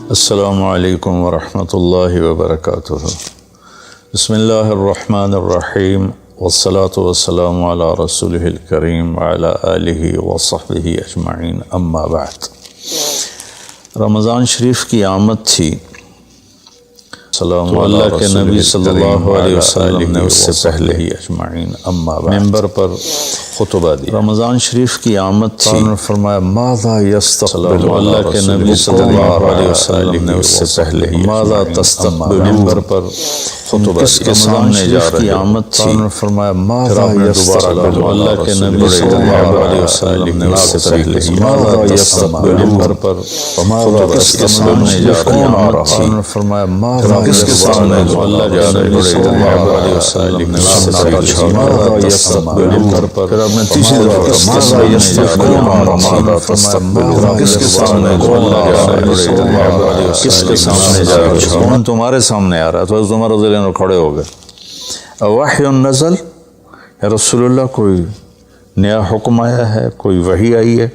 السلام علیکم ورحمۃ اللہ وبرکاتہ۔ بسم اللہ الرحمن الرحیم والصلاة والسلام علی رسولہ الکریم وعلی آلہ وصحبہ اجمعین، اما بعد۔ رمضان شریف کی آمد تھی، سلام اللہ کے نبی صلی اللہ علیہ وسلم نے اس سے پہلے ہی اجمعین اما بعد ممبر پر خطبہ دی۔ رمضان شریف کی آمد تھی، انہوں نے فرمایا ماذا یستقبل، اللہ کے نبی صلی اللہ علیہ وسلم نے اس سے پہلے ہی ماذا تستقبل ممبر پر خطبہ کس کے سامنے جا رہے کی آمد تھی، انہوں نے فرمایا ماذا یستقبل، اللہ کے نبی صلی اللہ علیہ وسلم نے اس سے پہلے ہی ماذا یستقبل ممبر پر خطبہ کس کے سامنے جا رہے کی آمد تھی، انہوں نے فرمایا ماذا کس کے سامنے اللہ کے نبی صلی اللہ علیہ وسلم نے اس سے پہلے ہی ماذا یستقبل ممبر پر کس کے سامنے جا رہے کس کے سامنے جا رہے کون تمہارے سامنے آ رہا ہے؟ تو حضرت عمر رضی اللہ عنہ کھڑے ہو گئے، وحی نزل، یا رسول اللہ کوئی نیا حکم آیا ہے، کوئی وحی آئی ہے؟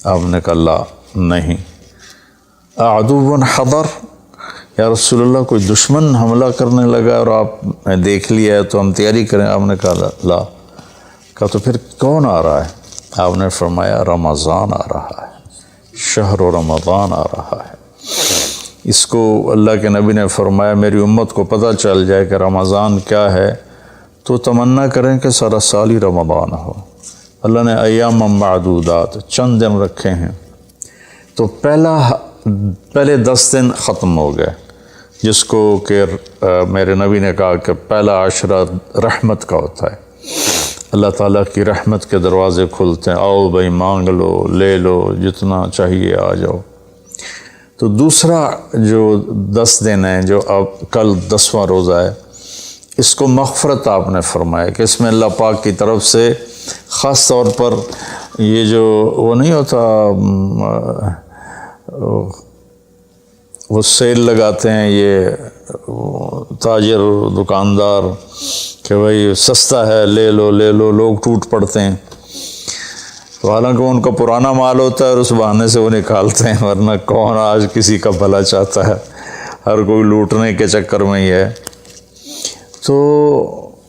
آپ نے کہا لا نہیں۔ عدو حضر، یا رسول اللہ کوئی دشمن حملہ کرنے لگا اور آپ نے دیکھ لیا ہے تو ہم تیاری کریں؟ آپ نے کہا لا۔ کہا تو پھر کون آ رہا ہے؟ آپ نے فرمایا رمضان آ رہا ہے، شہر رمضان آ رہا ہے۔ اس کو اللہ کے نبی نے فرمایا میری امت کو پتہ چل جائے کہ رمضان کیا ہے تو تمنا کریں کہ سارا سال ہی رمضان ہو۔ اللہ نے ایام معدودات، چند دن رکھے ہیں، تو پہلے 10 دن ختم ہو گئے، جس کو کہ میرے نبی نے کہا کہ پہلا عشرہ رحمت کا ہوتا ہے، اللہ تعالیٰ کی رحمت کے دروازے کھلتے ہیں، آؤ بھائی مانگ لو، لے لو، جتنا چاہیے آ جاؤ۔ تو دوسرا جو 10 دن ہیں، جو اب کل 10واں روزہ ہے، اس کو مغفرت آپ نے فرمایا کہ اس میں اللہ پاک کی طرف سے خاص طور پر یہ جو وہ نہیں ہوتا، وہ سیل لگاتے ہیں یہ تاجر دکاندار کہ بھائی سستا ہے، لے لو لے لو، لوگ ٹوٹ پڑتے ہیں، تو حالانکہ ان کا پرانا مال ہوتا ہے اور اس بہانے سے وہ نکالتے ہیں، ورنہ کون آج کسی کا بھلا چاہتا ہے، ہر کوئی لوٹنے کے چکر میں ہی ہے۔ تو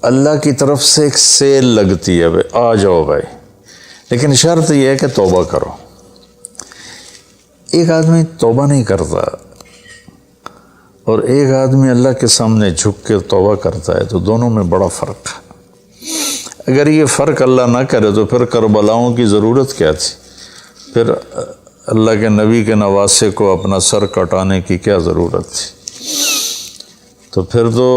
اللہ کی طرف سے ایک سیل لگتی ہے، بھائی آ جاؤ بھائی، لیکن شرط یہ ہے کہ توبہ کرو۔ ایک آدمی توبہ نہیں کرتا اور ایک آدمی اللہ کے سامنے جھک کے توبہ کرتا ہے، تو دونوں میں بڑا فرق ہے۔ اگر یہ فرق اللہ نہ کرے تو پھر کربلاؤں کی ضرورت کیا تھی؟ پھر اللہ کے نبی کے نواسے کو اپنا سر کٹانے کی کیا ضرورت تھی؟ تو پھر تو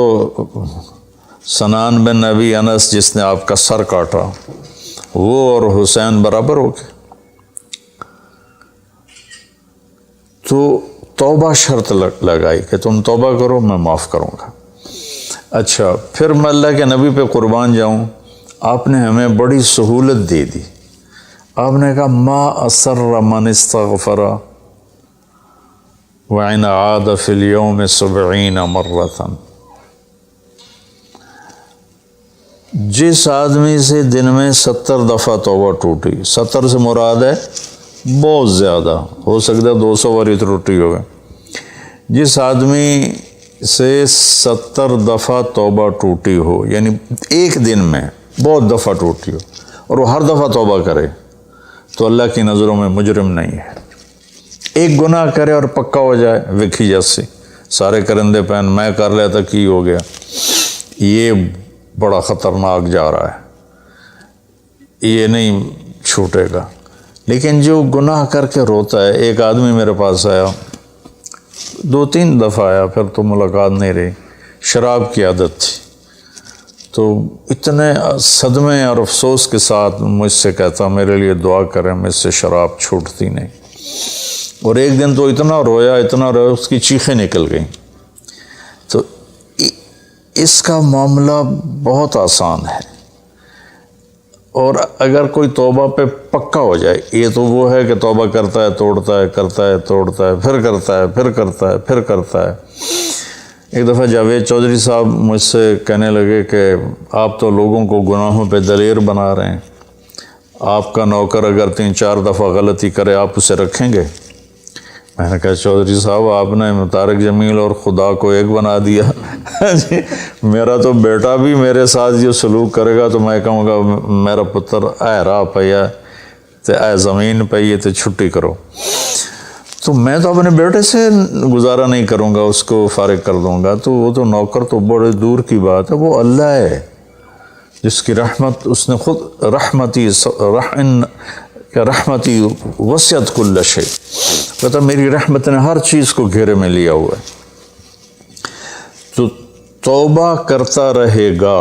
سنان بن نبی انس جس نے آپ کا سر کاٹا، وہ اور حسین برابر ہو گئے۔ تو توبہ شرط لگائی کہ تم توبہ کرو، میں معاف کروں گا۔ اچھا، پھر میں اللہ کے نبی پہ قربان جاؤں، آپ نے ہمیں بڑی سہولت دے دی۔ آپ نے کہا ما اسر من استغفر وإن عاد فی اليوم 70 مرۃ، جس آدمی سے دن میں 70 دفعہ توبہ ٹوٹی، 70 سے مراد ہے بہت زیادہ، ہو سکتا ہے 200 بار ٹوٹی ہوگی، جس آدمی سے 70 دفعہ توبہ ٹوٹی ہو، یعنی ایک دن میں بہت دفعہ ٹوٹی ہو اور وہ ہر دفعہ توبہ کرے، تو اللہ کی نظروں میں مجرم نہیں ہے۔ ایک گناہ کرے اور پکا ہو جائے، وکھی جیسے سارے کرندے پہن میں کر لیا تھا کی ہو گیا، یہ بڑا خطرناک جا رہا ہے، یہ نہیں چھوٹے گا۔ لیکن جو گناہ کر کے روتا ہے، ایک آدمی میرے پاس آیا، 2-3 دفعہ آیا، پھر تو ملاقات نہیں رہی، شراب کی عادت تھی، تو اتنے صدمے اور افسوس کے ساتھ مجھ سے کہتا میرے لیے دعا کریں، مجھ سے شراب چھوٹتی نہیں۔ اور ایک دن تو اتنا رویا اس کی چیخیں نکل گئیں۔ تو اس کا معاملہ بہت آسان ہے، اور اگر کوئی توبہ پہ پکا ہو جائے، یہ تو وہ ہے کہ توبہ کرتا ہے توڑتا ہے، کرتا ہے توڑتا ہے، پھر کرتا ہے، پھر کرتا ہے، پھر کرتا ہے۔ ایک دفعہ جاوید چودھری صاحب مجھ سے کہنے لگے کہ آپ تو لوگوں کو گناہوں پہ دلیر بنا رہے ہیں، آپ کا نوکر اگر 3-4 دفعہ غلطی کرے آپ اسے رکھیں گے؟ میں نے کہا چودھری صاحب آپ نے طارق جمیل اور خدا کو ایک بنا دیا جی میرا تو بیٹا بھی میرے ساتھ یہ سلوک کرے گا تو میں کہوں گا میرا پتر اے راہ پیا تے اے زمین پئی تے چھٹی کرو، تو میں تو اپنے بیٹے سے گزارا نہیں کروں گا، اس کو فارغ کر دوں گا، تو وہ تو نوکر تو بڑے دور کی بات ہے، وہ اللہ ہے جس کی رحمت اس نے خود رحمتی وسعت کل شیء، پتہ میری رحمت نے ہر چیز کو گھیرے میں لیا ہوا ہے۔ تو توبہ کرتا رہے گا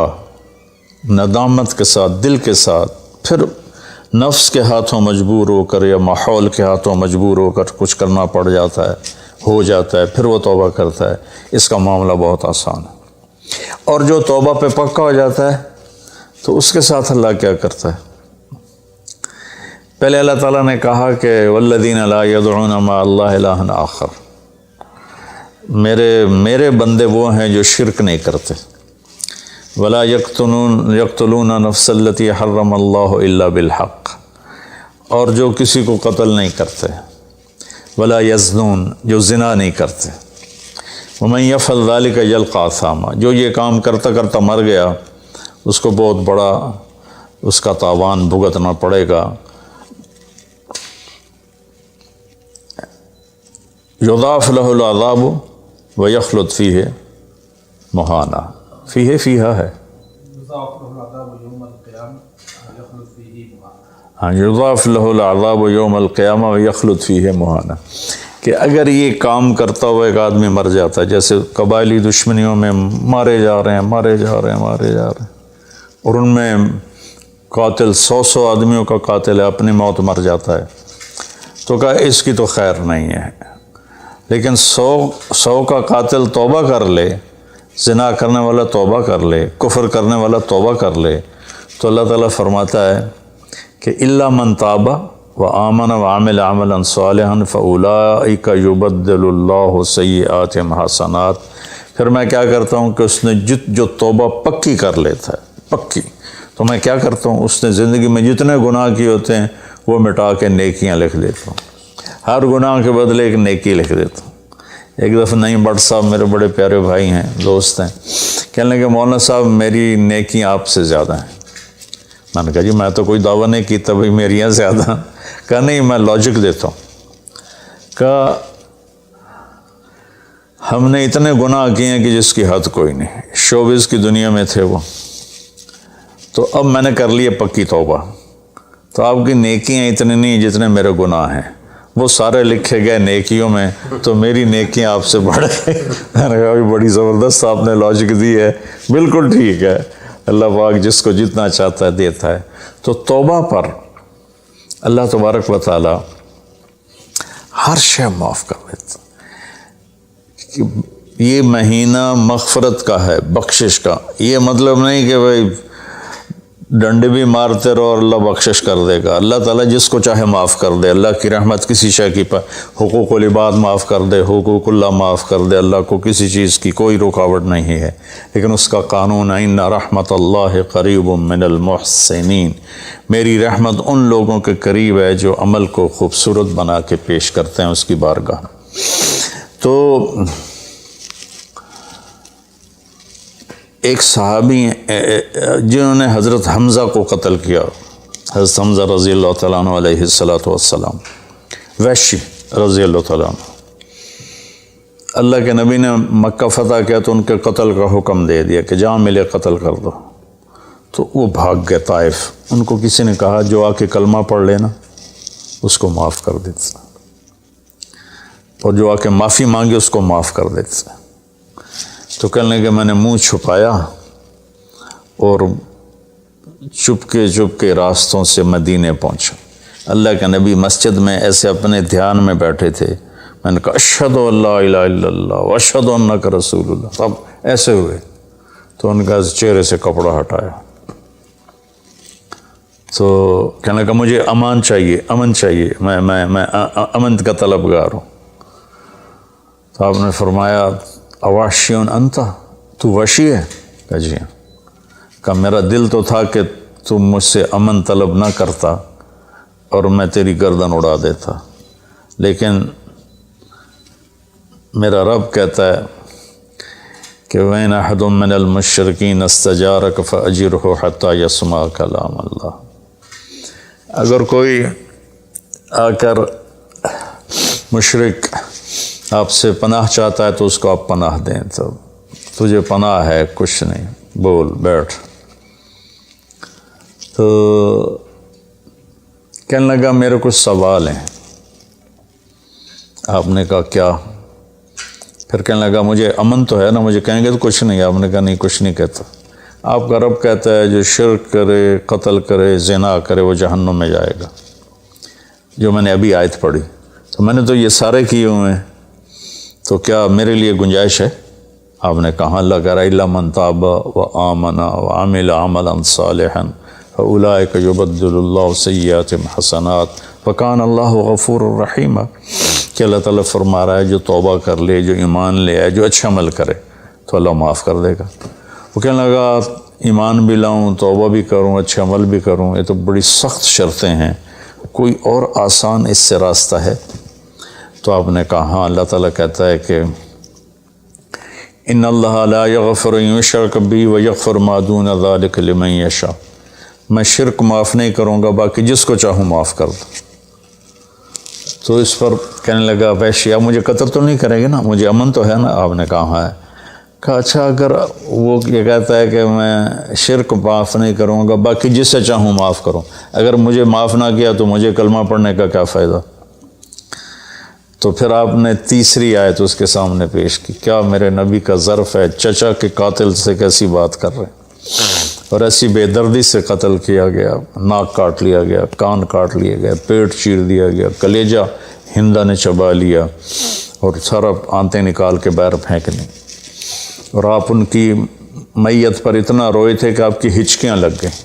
ندامت کے ساتھ، دل کے ساتھ، پھر نفس کے ہاتھوں مجبور ہو کر یا ماحول کے ہاتھوں مجبور ہو کر کچھ کرنا پڑ جاتا ہے، ہو جاتا ہے، پھر وہ توبہ کرتا ہے، اس کا معاملہ بہت آسان ہے۔ اور جو توبہ پہ پکا ہو جاتا ہے تو اس کے ساتھ اللہ کیا کرتا ہے؟ پہلے اللہ تعالیٰ نے کہا کہ والذین لا یدعون مع اللہ الہا آخر، میرے بندے وہ ہیں جو شرک نہیں کرتے، ولا یقتلون نفس التی حرم اللہ الا بالحق، اور جو کسی کو قتل نہیں کرتے، ولا یزنون، جو زنا نہیں کرتے، ومن یفعل ذلک یلقى اثاما، جو یہ کام کرتا کرتا مر گیا اس کو بہت بڑا اس کا تاوان بھگتنا پڑے گا۔ یضاعف له العذاب ویخلد فیہ مہانا، فیہا ہے، ہاں یضاعف له العذاب یوم القیامہ ویخلد فیہ مہانا، کہ اگر یہ کام کرتا ہوا ایک آدمی مر جاتا ہے، جیسے قبائلی دشمنیوں میں مارے جا رہے ہیں اور ان میں قاتل 100 آدمیوں کا قاتل ہے، اپنی موت مر جاتا ہے، تو کہا اس کی تو خیر نہیں ہے، لیکن 100 کا قاتل توبہ کر لے، زنا کرنے والا توبہ کر لے، کفر کرنے والا توبہ کر لے، تو اللہ تعالیٰ فرماتا ہے کہ الا من تاب وآمن وعمل عملا صالحا فاولئک یبدل اللہ سیئاتہم حسنات، پھر میں کیا کرتا ہوں کہ اس نے جو توبہ پکی کر لیتا ہے، پکی، تو میں کیا کرتا ہوں اس نے زندگی میں جتنے گناہ کیے ہوتے ہیں وہ مٹا کے نیکیاں لکھ دیتا ہوں، ہر گناہ کے بدلے ایک نیکی لکھ دیتا ہوں۔ ایک دفعہ نعیم بٹ صاحب میرے بڑے پیارے بھائی ہیں، دوست ہیں، کہنے لگے مولانا صاحب میری نیکیاں آپ سے زیادہ ہیں۔ میں نے کہا جی میں تو کوئی دعویٰ نہیں کی تبھی میریاں زیادہ، کہا نہیں میں لاجک دیتا ہوں، کہا ہم نے اتنے گناہ کیے ہیں کہ جس کی حد کوئی نہیں، شوبز کی دنیا میں تھے وہ، تو اب میں نے کر لیے پکی توبہ، تو آپ کی نیکیاں اتنے نہیں جتنے میرے گناہ ہیں، وہ سارے لکھے گئے نیکیوں میں، تو میری نیکیاں آپ سے بڑھ گئی۔ میں نے کہا بڑی زبردست آپ نے لاجک دی ہے، بالکل ٹھیک ہے، اللہ پاک جس کو جتنا چاہتا ہے دیتا ہے۔ تو توبہ پر اللہ تبارک و تعالی ہر شے معاف کر دیتا، یہ مہینہ مغفرت کا ہے، بخشش کا، یہ مطلب نہیں کہ بھائی ڈنڈے بھی مارتے رہو اور اللہ بخشش کر دے گا، اللہ تعالیٰ جس کو چاہے معاف کر دے، اللہ کی رحمت کسی شے کی حقوق العباد معاف کر دے، حقوق اللہ معاف کر دے، اللہ کو کسی چیز کی کوئی رکاوٹ نہیں ہے، لیکن اس کا قانون ہے ان رحمت اللہ قریب من المحسنین، میری رحمت ان لوگوں کے قریب ہے جو عمل کو خوبصورت بنا کے پیش کرتے ہیں اس کی بارگاہ۔ تو ایک صحابی جنہوں نے حضرت حمزہ کو قتل کیا، حضرت حمزہ رضی اللہ تعالیٰ عنہ علیہ السلام، وحشی رضی اللہ تعالیٰ عنہ، اللہ کے نبی نے مکہ فتح کیا تو ان کے قتل کا حکم دے دیا کہ جہاں ملے قتل کر دو، تو وہ بھاگ گئے طائف، ان کو کسی نے کہا جو آ کے کلمہ پڑھ لینا اس کو معاف کر دیتا، اور جو آ کے معافی مانگے اس کو معاف کر دیتا۔ تو کہنے کہ میں نے منہ چھپایا اور چپ کے راستوں سے مدینے پہنچا، اللہ کے نبی مسجد میں ایسے اپنے دھیان میں بیٹھے تھے، میں نے کہا اشہد ان لا الہ الا اللہ واشہد انک رسول اللہ، تب ایسے ہوئے، تو ان کا چہرے سے کپڑا ہٹایا، تو کہنے لگا مجھے امن چاہیے، میں امن کا طلبگار ہوں۔ تو آپ نے فرمایا اواشیون انتا، تو وشی ہے؟ کہا جی ہاں۔ کہا میرا دل تو تھا کہ تم مجھ سے امن طلب نہ کرتا اور میں تیری گردن اڑا دیتا، لیکن میرا رب کہتا ہے کہ وَإِنْ أَحَدٌ مِّنَ الْمُشْرِكِينَ اسْتَجَارَكَ فَأَجِرْهُ حَتَّى يَسْمَعَ كَلَامَ اللَّهِ۔ اگر کوئی آ کر مشرک آپ سے پناہ چاہتا ہے تو اس کو آپ پناہ دیں، تو تجھے پناہ ہے، کچھ نہیں، بول بیٹھ۔ تو کہنے لگا میرے کچھ سوال ہیں۔ آپ نے کہا کیا؟ پھر کہنے لگا مجھے امن تو ہے نا، مجھے کہیں گے تو کچھ نہیں۔ آپ نے کہا نہیں، کچھ نہیں کہتا۔ آپ کا رب کہتا ہے جو شرک کرے، قتل کرے، زنا کرے، وہ جہنم میں جائے گا، جو میں نے ابھی آیت پڑھی۔ تو میں نے تو یہ سارے کیے ہوئے ہیں، تو کیا میرے لیے گنجائش ہے؟ آپ نے کہا اللہ کہہ رہا الا من تاب وآمن وعمل عملا صالحا فاولئک یبدل اللہ سیئاتہم حسنات وکان اللہ غفور الرحیم، کہ اللہ تعالیٰ فرما رہا ہے جو توبہ کر لے، جو ایمان لے آئے، جو اچھا عمل کرے تو اللہ معاف کر دے گا۔ وہ کہنے لگا ایمان بھی لاؤں، توبہ بھی کروں، اچھا عمل بھی کروں، یہ تو بڑی سخت شرطیں ہیں، کوئی اور آسان اس سے راستہ ہے؟ تو آپ نے کہا ہاں، اللہ تعالیٰ کہتا ہے کہ ان اللہ لا یغفر ان یشرک بی ویغفر ما دون ذلک لمن یشاء، میں شرک معاف نہیں کروں گا، باقی جس کو چاہوں معاف کر دوں۔ تو اس پر کہنے لگا وحشی آپ مجھے قتل تو نہیں کریں گے نا، مجھے امن تو ہے نا؟ آپ نے کہا ہاں ہے۔ کہا اچھا اگر وہ یہ کہتا ہے کہ میں شرک معاف نہیں کروں گا، باقی جس سے چاہوں معاف کروں، اگر مجھے معاف نہ کیا تو مجھے کلمہ پڑھنے کا کیا فائدہ؟ تو پھر آپ نے تیسری آیت اس کے سامنے پیش کی، کیا میرے نبی کا ظرف ہے چچا کے قاتل سے کیسی بات کر رہے ہیں، اور ایسی بے دردی سے قتل کیا گیا، ناک کاٹ لیا گیا، کان کاٹ لیا گیا، پیٹ چیر دیا گیا، کلیجہ ہندا نے چبا لیا اور سارا آنتیں نکال کے باہر پھینک لیں، اور آپ ان کی میت پر اتنا روئے تھے کہ آپ کی ہچکیاں لگ گئیں۔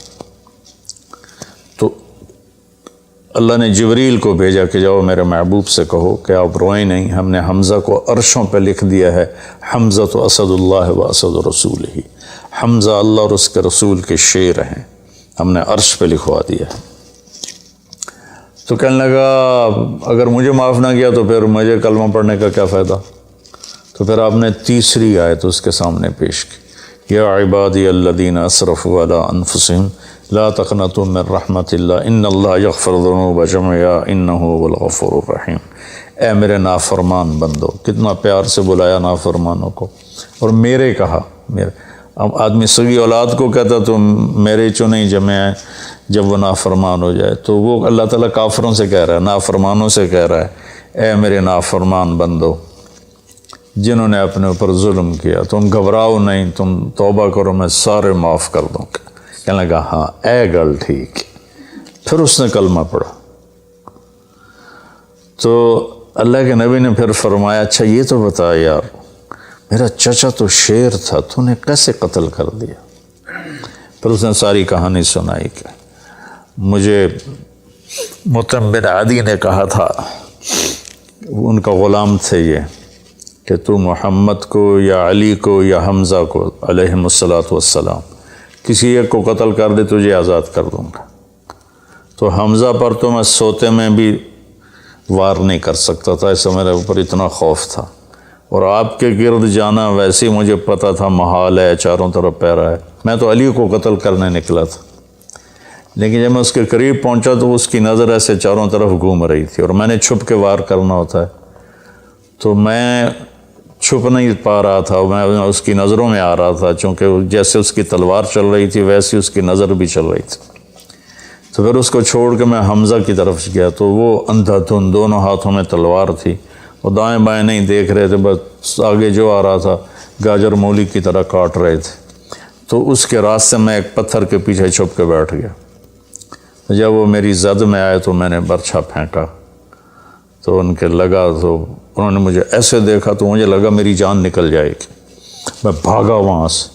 تو اللہ نے جبریل کو بھیجا کہ جاؤ میرے محبوب سے کہو کہ آپ روئیں نہیں، ہم نے حمزہ کو عرشوں پہ لکھ دیا ہے، حمزہ تو اسد اللہ و اسد رسول ہی، حمزہ اللہ اور اس کے رسول کے شیر ہیں، ہم نے عرش پہ لکھوا دیا ہے۔ تو کہنے لگا اگر مجھے معاف نہ کیا تو پھر مجھے کلمہ پڑھنے کا کیا فائدہ؟ تو پھر آپ نے تیسری آیت اس کے سامنے پیش کی، یا عبادی الذین اسرفوا علی انفسہم لا تقنطوا من رحمت اللہ ان اللہ یغفر الذنوب جميعا انہ هو الغفور الرحیم۔ اے میرے نافرمان بندو، کتنا پیار سے بلایا نافرمانوں کو، اور میرے کہا، میرے اب آدمی سگی اولاد کو کہتا تو میرے چنے جمع ہیں، جب وہ نافرمان ہو جائے تو وہ اللہ تعالیٰ کافروں سے کہہ رہا ہے، نافرمانوں سے کہہ رہا ہے اے میرے نافرمان بندو جنہوں نے اپنے اوپر ظلم کیا، تم گھبراؤ نہیں، تم توبہ کرو، میں سارے معاف کر دوں گا۔ کہنے لگا ہاں اے گل ٹھیک۔ پھر اس نے کلمہ پڑھا تو اللہ کے نبی نے پھر فرمایا اچھا یہ تو بتا یار، میرا چچا تو شیر تھا، تو نے کیسے قتل کر دیا؟ پھر اس نے ساری کہانی سنائی کہ مجھے مطعم بن عدی نے کہا تھا، ان کا غلام تھے یہ، کہ تو محمد کو یا علی کو یا حمزہ کو علیہم السلام کسی ایک کو قتل کر دے تجھے آزاد کر دوں گا۔ تو حمزہ پر تو میں سوتے میں بھی وار نہیں کر سکتا تھا، اس سے میرے اوپر اتنا خوف تھا، اور آپ کے گرد جانا ویسے ہی مجھے پتہ تھا محال ہے، چاروں طرف پیرا ہے، میں تو علی کو قتل کرنے نکلا تھا، لیکن جب میں اس کے قریب پہنچا تو اس کی نظر ایسے چاروں طرف گھوم رہی تھی، اور میں نے چھپ کے وار کرنا ہوتا ہے، تو میں چھپ نہیں پا رہا تھا، میں اس کی نظروں میں آ رہا تھا، چونکہ جیسے اس کی تلوار چل رہی تھی ویسے اس کی نظر بھی چل رہی تھی۔ تو پھر اس کو چھوڑ کے میں حمزہ کی طرف گیا تو وہ اندھا دھند، دونوں ہاتھوں میں تلوار تھی، وہ دائیں بائیں نہیں دیکھ رہے تھے، بس آگے جو آ رہا تھا گاجر مولی کی طرح کاٹ رہے تھے۔ تو اس کے راستے میں ایک پتھر کے پیچھے چھپ کے بیٹھ گیا، جب وہ میری زد میں آئے تو میں نے برچھا پھینکا، تو ان کے لگا، تو انہوں نے مجھے ایسے دیکھا تو مجھے لگا میری جان نکل جائے گی، میں بھاگا وہاں سے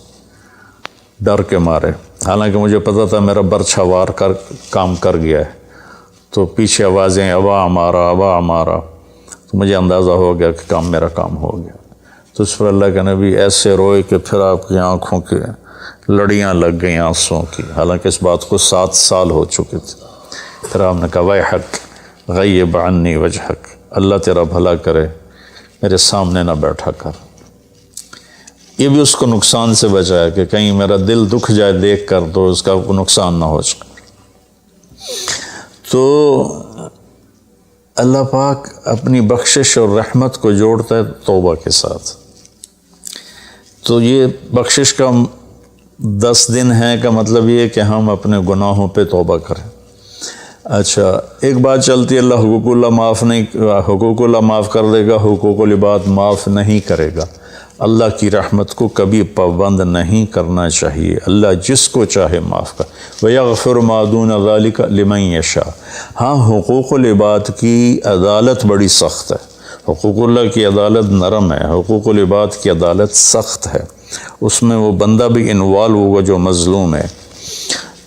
ڈر کے مارے، حالانکہ مجھے پتہ تھا میرا برچھا وار کر کام کر گیا ہے۔ تو پیچھے آوازیں ابا ہمارا ابا ہمارا، تو مجھے اندازہ ہو گیا کہ میرا کام ہو گیا۔ تو اس پر اللہ کے نبی ایسے روئے کہ پھر آپ کی آنکھوں کے لڑیاں لگ گئیں آنسوں کی، حالانکہ اس بات کو 7 سال ہو چکے تھے۔ پھر آپ نے کہا ویحک غیب عنی وجہک، اللہ تیرا بھلا کرے میرے سامنے نہ بیٹھا کر۔ یہ بھی اس کو نقصان سے بچایا کہ کہیں میرا دل دکھ جائے دیکھ کر تو اس کا نقصان نہ ہو جائے۔ تو اللہ پاک اپنی بخشش اور رحمت کو جوڑتا ہے توبہ کے ساتھ۔ تو یہ بخشش کا 10 دن ہے کا مطلب یہ کہ ہم اپنے گناہوں پہ توبہ کریں۔ اچھا، ایک بات چلتی ہے، اللہ حقوق اللہ معاف کر دے گا، حقوق العباد معاف نہیں کرے گا۔ اللہ کی رحمت کو کبھی پابند نہیں کرنا چاہیے، اللہ جس کو چاہے معاف کر۔ وَيَغْفِرُ مَا دُونَ ذَلِكَ لِمَن يَشَاءُ۔ ہاں، حقوق العباد کی عدالت بڑی سخت ہے، حقوق اللہ کی عدالت نرم ہے، حقوق العباد کی عدالت سخت ہے، اس میں وہ بندہ بھی انوالو ہوگا جو مظلوم ہے،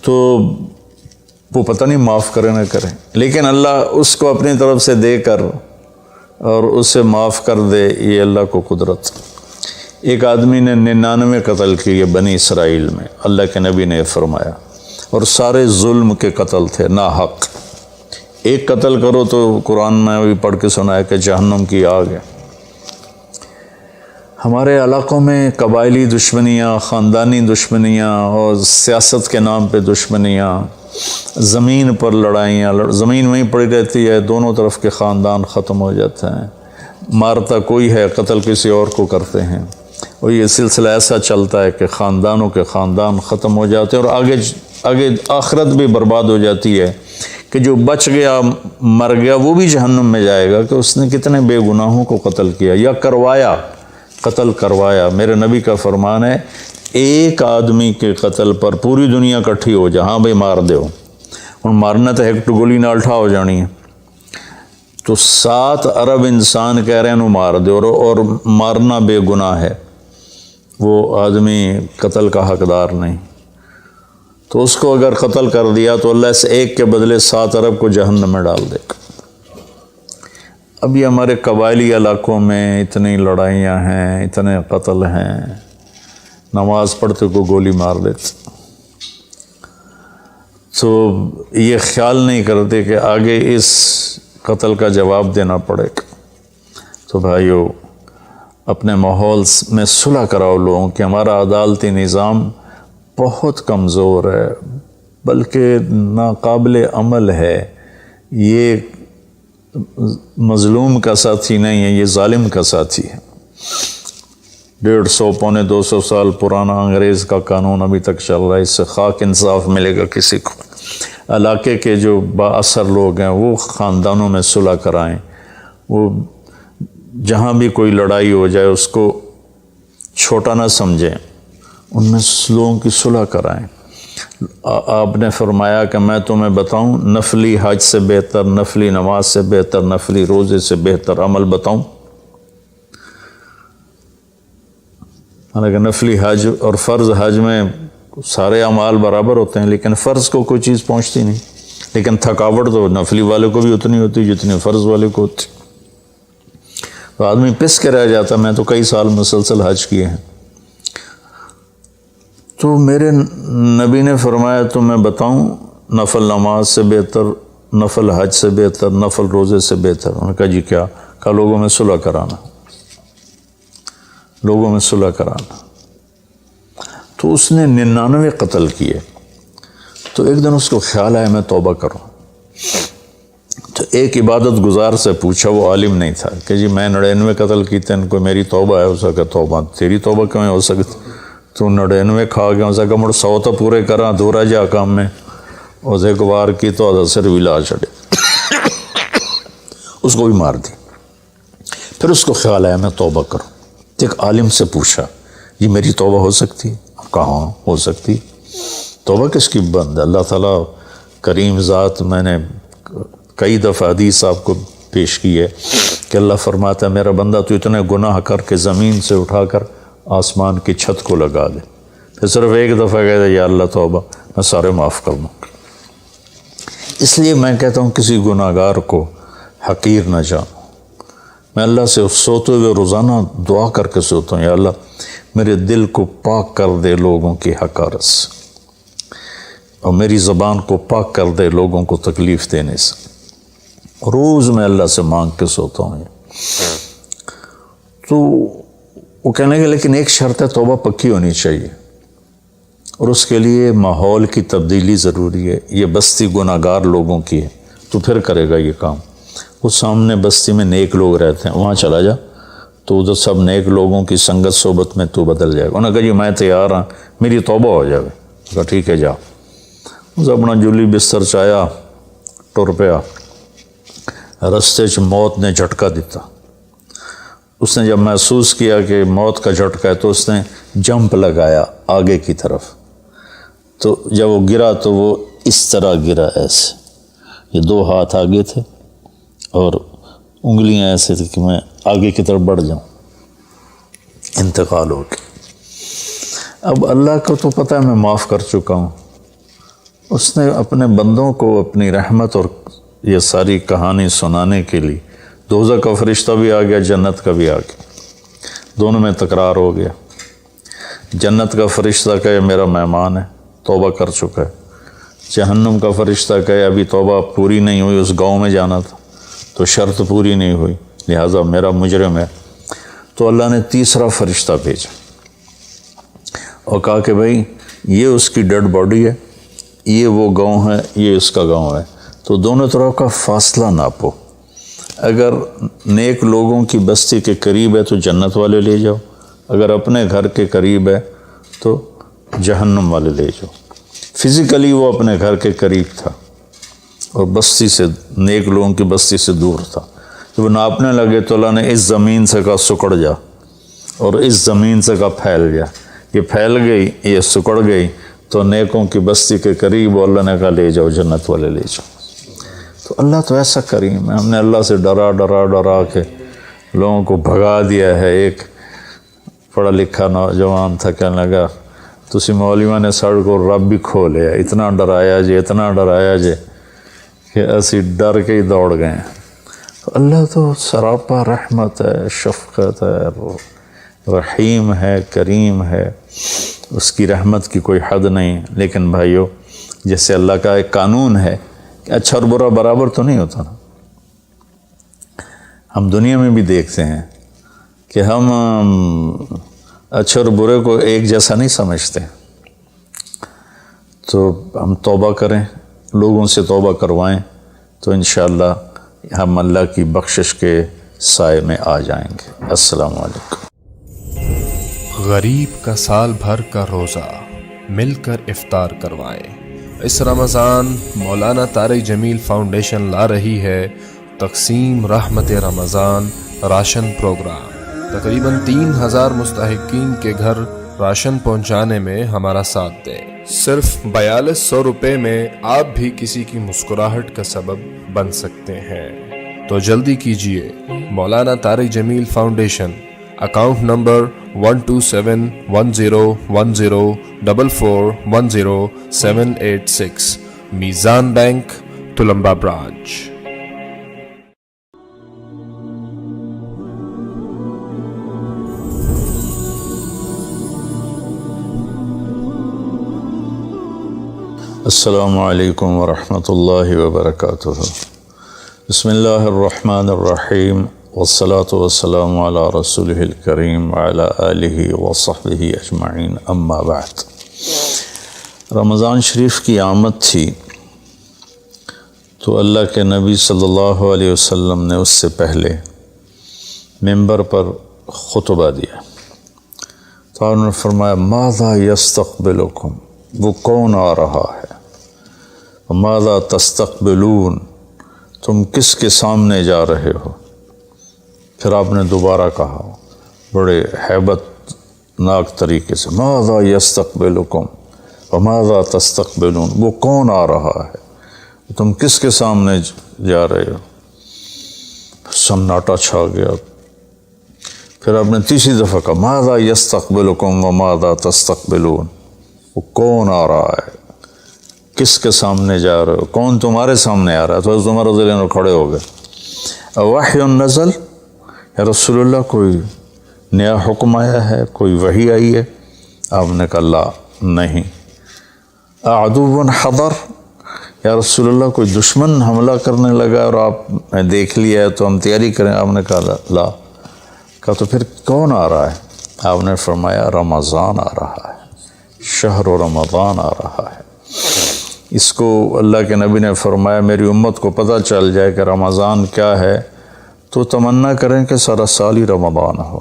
تو وہ پتہ نہیں معاف کرے نہ کرے، لیکن اللہ اس کو اپنی طرف سے دے کر اور اسے معاف کر دے، یہ اللہ کو قدرت۔ ایک آدمی نے 99 قتل کیے بنی اسرائیل میں، اللہ کے نبی نے فرمایا، اور سارے ظلم کے قتل تھے، ناحق۔ ایک قتل کرو تو قرآن میں بھی پڑھ کے سنایا کہ جہنم کی آگ ہے۔ ہمارے علاقوں میں قبائلی دشمنیاں، خاندانی دشمنیاں اور سیاست کے نام پہ دشمنیاں، زمین پر لڑائیاں، زمین وہیں پڑی رہتی ہے، دونوں طرف کے خاندان ختم ہو جاتے ہیں، مارتا کوئی ہے، قتل کسی اور کو کرتے ہیں، اور یہ سلسلہ ایسا چلتا ہے کہ خاندانوں کے خاندان ختم ہو جاتے ہیں، اور آگے آخرت بھی برباد ہو جاتی ہے کہ جو بچ گیا مر گیا وہ بھی جہنم میں جائے گا کہ اس نے کتنے بے گناہوں کو قتل کیا یا قتل کروایا۔ میرے نبی کا فرمان ہے، ایک آدمی کے قتل پر پوری دنیا کٹھی ہو جہاں بھائی مار دے ہو، اور مارنا تو ایک گولی نال ٹھا ہو جانی ہے، تو 7 ارب انسان کہہ رہے ہیں انہوں مار دے، اور مارنا بے گناہ ہے، وہ آدمی قتل کا حقدار نہیں، تو اس کو اگر قتل کر دیا تو اللہ اس ایک کے بدلے 7 ارب کو جہنم میں ڈال دے گا۔ ابھی ہمارے قبائلی علاقوں میں اتنی لڑائیاں ہیں، اتنے قتل ہیں، نماز پڑھتے کو گولی مار دیتے، تو یہ خیال نہیں کرتے کہ آگے اس قتل کا جواب دینا پڑے گا۔ تو بھائیو، اپنے ماحول میں صلح کراؤ لوگوں کہ ہمارا عدالتی نظام بہت کمزور ہے، بلکہ ناقابل عمل ہے، یہ مظلوم کا ساتھی نہیں ہے، یہ ظالم کا ساتھی ہے۔ 150 پونے 200 سال پرانا انگریز کا قانون ابھی تک چل رہا ہے، اس سے خاک انصاف ملے گا کسی کو۔ علاقے کے جو با اثر لوگ ہیں وہ خاندانوں میں صلح کرائیں، وہ جہاں بھی کوئی لڑائی ہو جائے اس کو چھوٹا نہ سمجھیں، ان میں لوگوں کی صلح کرائیں۔ آپ نے فرمایا کہ میں تمہیں بتاؤں نفلی حج سے بہتر، نفلی نماز سے بہتر، نفلی روزے سے بہتر عمل بتاؤں؟ حالانکہ نفلی حج اور فرض حج میں سارے اعمال برابر ہوتے ہیں، لیکن فرض کو کوئی چیز پہنچتی نہیں، لیکن تھکاوٹ تو نفلی والے کو بھی اتنی ہوتی جتنی فرض والے کو ہوتی، تو آدمی پس کے رہ جاتا۔ میں تو کئی سال مسلسل حج کیے ہیں، تو میرے نبی نے فرمایا تو میں بتاؤں نفل نماز سے بہتر، نفل حج سے بہتر، نفل روزے سے بہتر؟ انہوں نے کہا جی کیا؟ کہا لوگوں میں صلح کرانا، لوگوں میں صلح کرانا۔ تو اس نے 99 قتل کیے، تو ایک دن اس کو خیال آیا میں توبہ کروں، تو ایک عبادت گزار سے پوچھا، وہ عالم نہیں تھا، کہ جی میں 99 قتل کیتے ہیں، کوئی میری توبہ ہے؟ اس کا توبہ تیری توبہ کیوں ہو سکتی؟ تو 99 کھا گیا، اس کا مڑ 100 تو پورے کراں، دورا جا کام میں اسے ایک وار کی تو اثر بھی لا چھڑے، اس کو بھی مار دی۔ پھر اس کو خیال آیا میں توبہ کروں، تو ایک عالم سے پوچھا جی میری توبہ ہو سکتی ہے؟ کہاں ہو سکتی؟ توبہ کس کی بند ہے؟ اللہ تعالیٰ کریم ذات، میں نے کئی دفعہ حدیث آپ کو پیش کی ہے کہ اللہ فرماتا ہے میرا بندہ تو اتنے گناہ کر کے زمین سے اٹھا کر آسمان کی چھت کو لگا دے، پھر صرف ایک دفعہ کہتا ہے یا اللہ توبہ، میں سارے معاف کر دوں۔ اس لیے میں کہتا ہوں کسی گناہ گار کو حقیر نہ جانو۔ میں اللہ سے سوتے ہوئے روزانہ دعا کر کے سوتا ہوں، یا اللہ میرے دل کو پاک کر دے لوگوں کی حقارت سے، اور میری زبان کو پاک کر دے لوگوں کو تکلیف دینے سے۔ روز میں اللہ سے مانگ کے سوتا ہوں۔ تو وہ کہنے لگے لیکن ایک شرط ہے، توبہ پکی ہونی چاہیے، اور اس کے لیے ماحول کی تبدیلی ضروری ہے، یہ بستی گناہ گار لوگوں کی ہے، تو پھر کرے گا یہ کام۔ وہ سامنے بستی میں نیک لوگ رہتے ہیں، وہاں چلا جا، تو ادھر سب نیک لوگوں کی سنگت صحبت میں تو بدل جائے گا۔ انہوں نے کہا جی میں تیار ہوں، میری توبہ ہو جائے۔ کہا ٹھیک ہے جا۔ اس اپنا جولی بستر چایا، ٹر پیا۔ رستے چ موت نے جھٹکا دیتا۔ اس نے جب محسوس کیا کہ موت کا جھٹکا ہے تو اس نے جمپ لگایا آگے کی طرف۔ تو جب وہ گرا تو وہ اس طرح گرا، ایسے، یہ 2 ہاتھ آگے تھے اور انگلیاں ایسے تھی کہ میں آگے کی طرف بڑھ جاؤں، انتقال ہو گیا۔ اب اللہ کو تو پتہ ہے میں معاف کر چکا ہوں، اس نے اپنے بندوں کو اپنی رحمت اور یہ ساری کہانی سنانے کے لیے دوزخ کا فرشتہ بھی آ گیا، جنت کا بھی آ گیا، دونوں میں تکرار ہو گیا۔ جنت کا فرشتہ کہے میرا مہمان ہے، توبہ کر چکا ہے۔ جہنم کا فرشتہ کہے ابھی توبہ پوری نہیں ہوئی، اس گاؤں میں جانا تھا تو شرط پوری نہیں ہوئی، لہٰذا میرا مجرم ہے۔ تو اللہ نے تیسرا فرشتہ بھیجا اور کہا کہ بھائی یہ اس کی ڈیڈ باڈی ہے، یہ وہ گاؤں ہے، یہ اس کا گاؤں ہے، تو دونوں طرف کا فاصلہ ناپو۔ اگر نیک لوگوں کی بستی کے قریب ہے تو جنت والے لے جاؤ، اگر اپنے گھر کے قریب ہے تو جہنم والے لے جاؤ۔ فزیکلی وہ اپنے گھر کے قریب تھا اور بستی سے، نیک لوگوں کی بستی سے دور تھا۔ جب وہ ناپنے لگے تو اللہ نے اس زمین سے کہا سکڑ جا، اور اس زمین سے کہا پھیل جا۔ یہ پھیل گئی، یہ سکڑ گئی تو نیکوں کی بستی کے قریب، اللہ نے کہا لے جاؤ، جنت والے لے جاؤ۔ تو اللہ تو ایسا کریم ہے، ہم نے اللہ سے ڈرا کے لوگوں کو بھگا دیا ہے۔ ایک پڑھا لکھا نوجوان تھا، کہنے لگا تسی مولویوں نے ساڑھ کو رب بھی کھو لیا، اتنا ڈرایا جے کہ اسی ڈر کے ہی دوڑ گئے ہیں۔ تو اللہ تو سراپا رحمت ہے، شفقت ہے، رحیم ہے، کریم ہے، اس کی رحمت کی کوئی حد نہیں۔ لیکن بھائیو، جیسے اللہ کا ایک قانون ہے کہ اچھا اور برا برابر تو نہیں ہوتا نا۔ ہم دنیا میں بھی دیکھتے ہیں کہ ہم اچھے اور برے کو ایک جیسا نہیں سمجھتے، تو ہم توبہ کریں، لوگوں سے توبہ کروائیں، تو انشاءاللہ ہم اللہ کی بخشش کے سائے میں آ جائیں گے۔ السلام علیکم۔ غریب کا سال بھر کا روزہ، مل کر افطار کروائیں۔ اس رمضان مولانا طارق جمیل فاؤنڈیشن لا رہی ہے تقسیم رحمت رمضان راشن پروگرام۔ تقریباً 3000 مستحقین کے گھر راشن پہنچانے میں ہمارا ساتھ دیں۔ صرف 4200 روپے میں آپ بھی کسی کی مسکراہٹ کا سبب بن سکتے ہیں، تو جلدی کیجیے۔ مولانا طارق جمیل فاؤنڈیشن، اکاؤنٹ نمبر 127101044100786، میزان بینک، تلمبا برانچ۔ السلام علیکم ورحمۃ اللہ وبرکاتہ۔ بسم اللہ الرحمن الرحیم، والصلاة والسلام علی رسولہ الکریم وعلی آلہ وصحبہ اجمعین، اما بعد۔ رمضان شریف کی آمد تھی تو اللہ کے نبی صلی اللہ علیہ وسلم نے اس سے پہلے ممبر پر خطبہ دیا، تو انہوں نے فرمایا ماذا یستقبلکم، وہ کون آ رہا ہے، ماذا تستقبلون، تم کس کے سامنے جا رہے ہو۔ پھر آپ نے دوبارہ کہا بڑے ہیبت ناک طریقے سے، ماذا یستقبلکم وماذا تستقبلون، وہ کون آ رہا ہے، تم کس کے سامنے جا رہے ہو۔ سناٹا چھا گیا۔ پھر آپ نے تیسری دفعہ کہا ماذا یستقبلکم وماذا تستقبلون، وہ کون آ رہا ہے، کس کے سامنے جا رہے ہو، کون تمہارے سامنے آ رہا ہے۔ تو حضرت عمر رضی اللہ عنہ کھڑے ہو گئے، وحی نزل، یا رسول اللہ کوئی نیا حکم آیا ہے، کوئی وحی آئی ہے۔ آپ نے کہا لا، نہیں۔ عدو حضر، یا رسول اللہ کوئی دشمن حملہ کرنے لگا اور آپ نے دیکھ لیا ہے تو ہم تیاری کریں۔ آپ نے کہا لا۔ کہا تو پھر کون آ رہا ہے؟ آپ نے فرمایا رمضان آ رہا ہے، شہر رمضان آ رہا ہے۔ اس کو اللہ کے نبی نے فرمایا میری امت کو پتہ چل جائے کہ رمضان کیا ہے تو تمنا کریں کہ سارا سال ہی رمضان ہو۔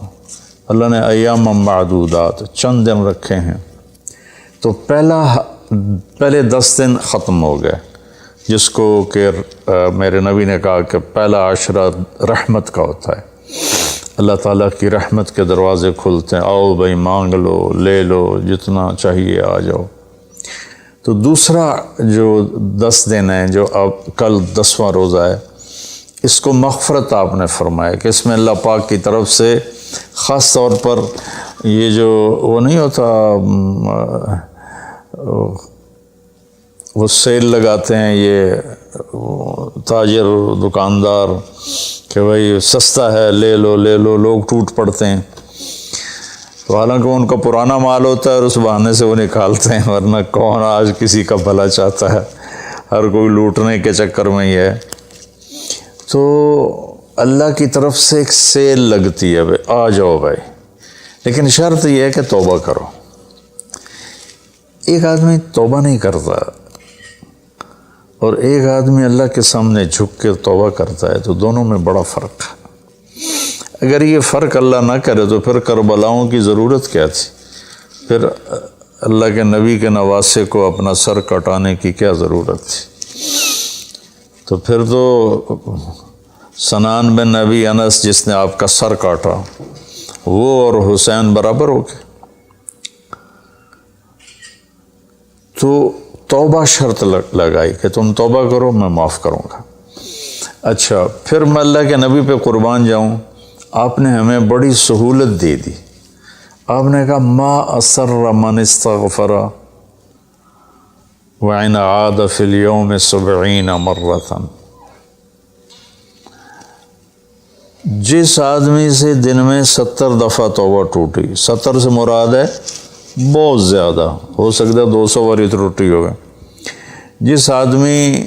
اللہ نے ایام معدودات، چند دن رکھے ہیں، تو پہلے 10 دن ختم ہو گئے، جس کو کہ میرے نبی نے کہا کہ پہلا عشرہ رحمت کا ہوتا ہے، اللہ تعالیٰ کی رحمت کے دروازے کھلتے ہیں، آؤ بھائی مانگ لو، لے لو، جتنا چاہیے آ جاؤ۔ تو دوسرا جو 10 دن ہیں، جو اب کل 10واں روزہ ہے، اس کو مغفرت آپ نے فرمایا کہ اس میں اللہ پاک کی طرف سے خاص طور پر یہ جو وہ نہیں ہوتا وہ سیل لگاتے ہیں یہ تاجر دکاندار کہ بھائی سستا ہے لے لو لے لو، لوگ ٹوٹ پڑتے ہیں، تو حالانکہ ان کا پرانا مال ہوتا ہے اور اس بہانے سے وہ نکالتے ہیں، ورنہ کون آج کسی کا بھلا چاہتا ہے، ہر کوئی لوٹنے کے چکر میں ہی ہے۔ تو اللہ کی طرف سے ایک سیل لگتی ہے، بھائی آ جاؤ بھائی، لیکن شرط یہ ہے کہ توبہ کرو۔ ایک آدمی توبہ نہیں کرتا اور ایک آدمی اللہ کے سامنے جھک کے توبہ کرتا ہے، تو دونوں میں بڑا فرق ہے۔ اگر یہ فرق اللہ نہ کرے تو پھر کربلاؤں کی ضرورت کیا تھی؟ پھر اللہ کے نبی کے نواسے کو اپنا سر کٹانے کی کیا ضرورت تھی؟ تو پھر تو سنان بن نبی انس جس نے آپ کا سر کاٹا، وہ اور حسین برابر ہو گئے۔ تو توبہ شرط لگائی کہ تم توبہ کرو میں معاف کروں گا۔ اچھا، پھر میں اللہ کے نبی پہ قربان جاؤں، آپ نے ہمیں بڑی سہولت دے دی۔ آپ نے کہا ما اسر من استغفر وَإِنْ عَادَ فِي الْيَوْمِ 70 مرة۔ جس آدمی سے دن میں 70 دفعہ توبہ ٹوٹی، 70 سے مراد ہے بہت زیادہ، ہو سکتا ہے 200 باری ٹوٹی ہوگا۔ جس آدمی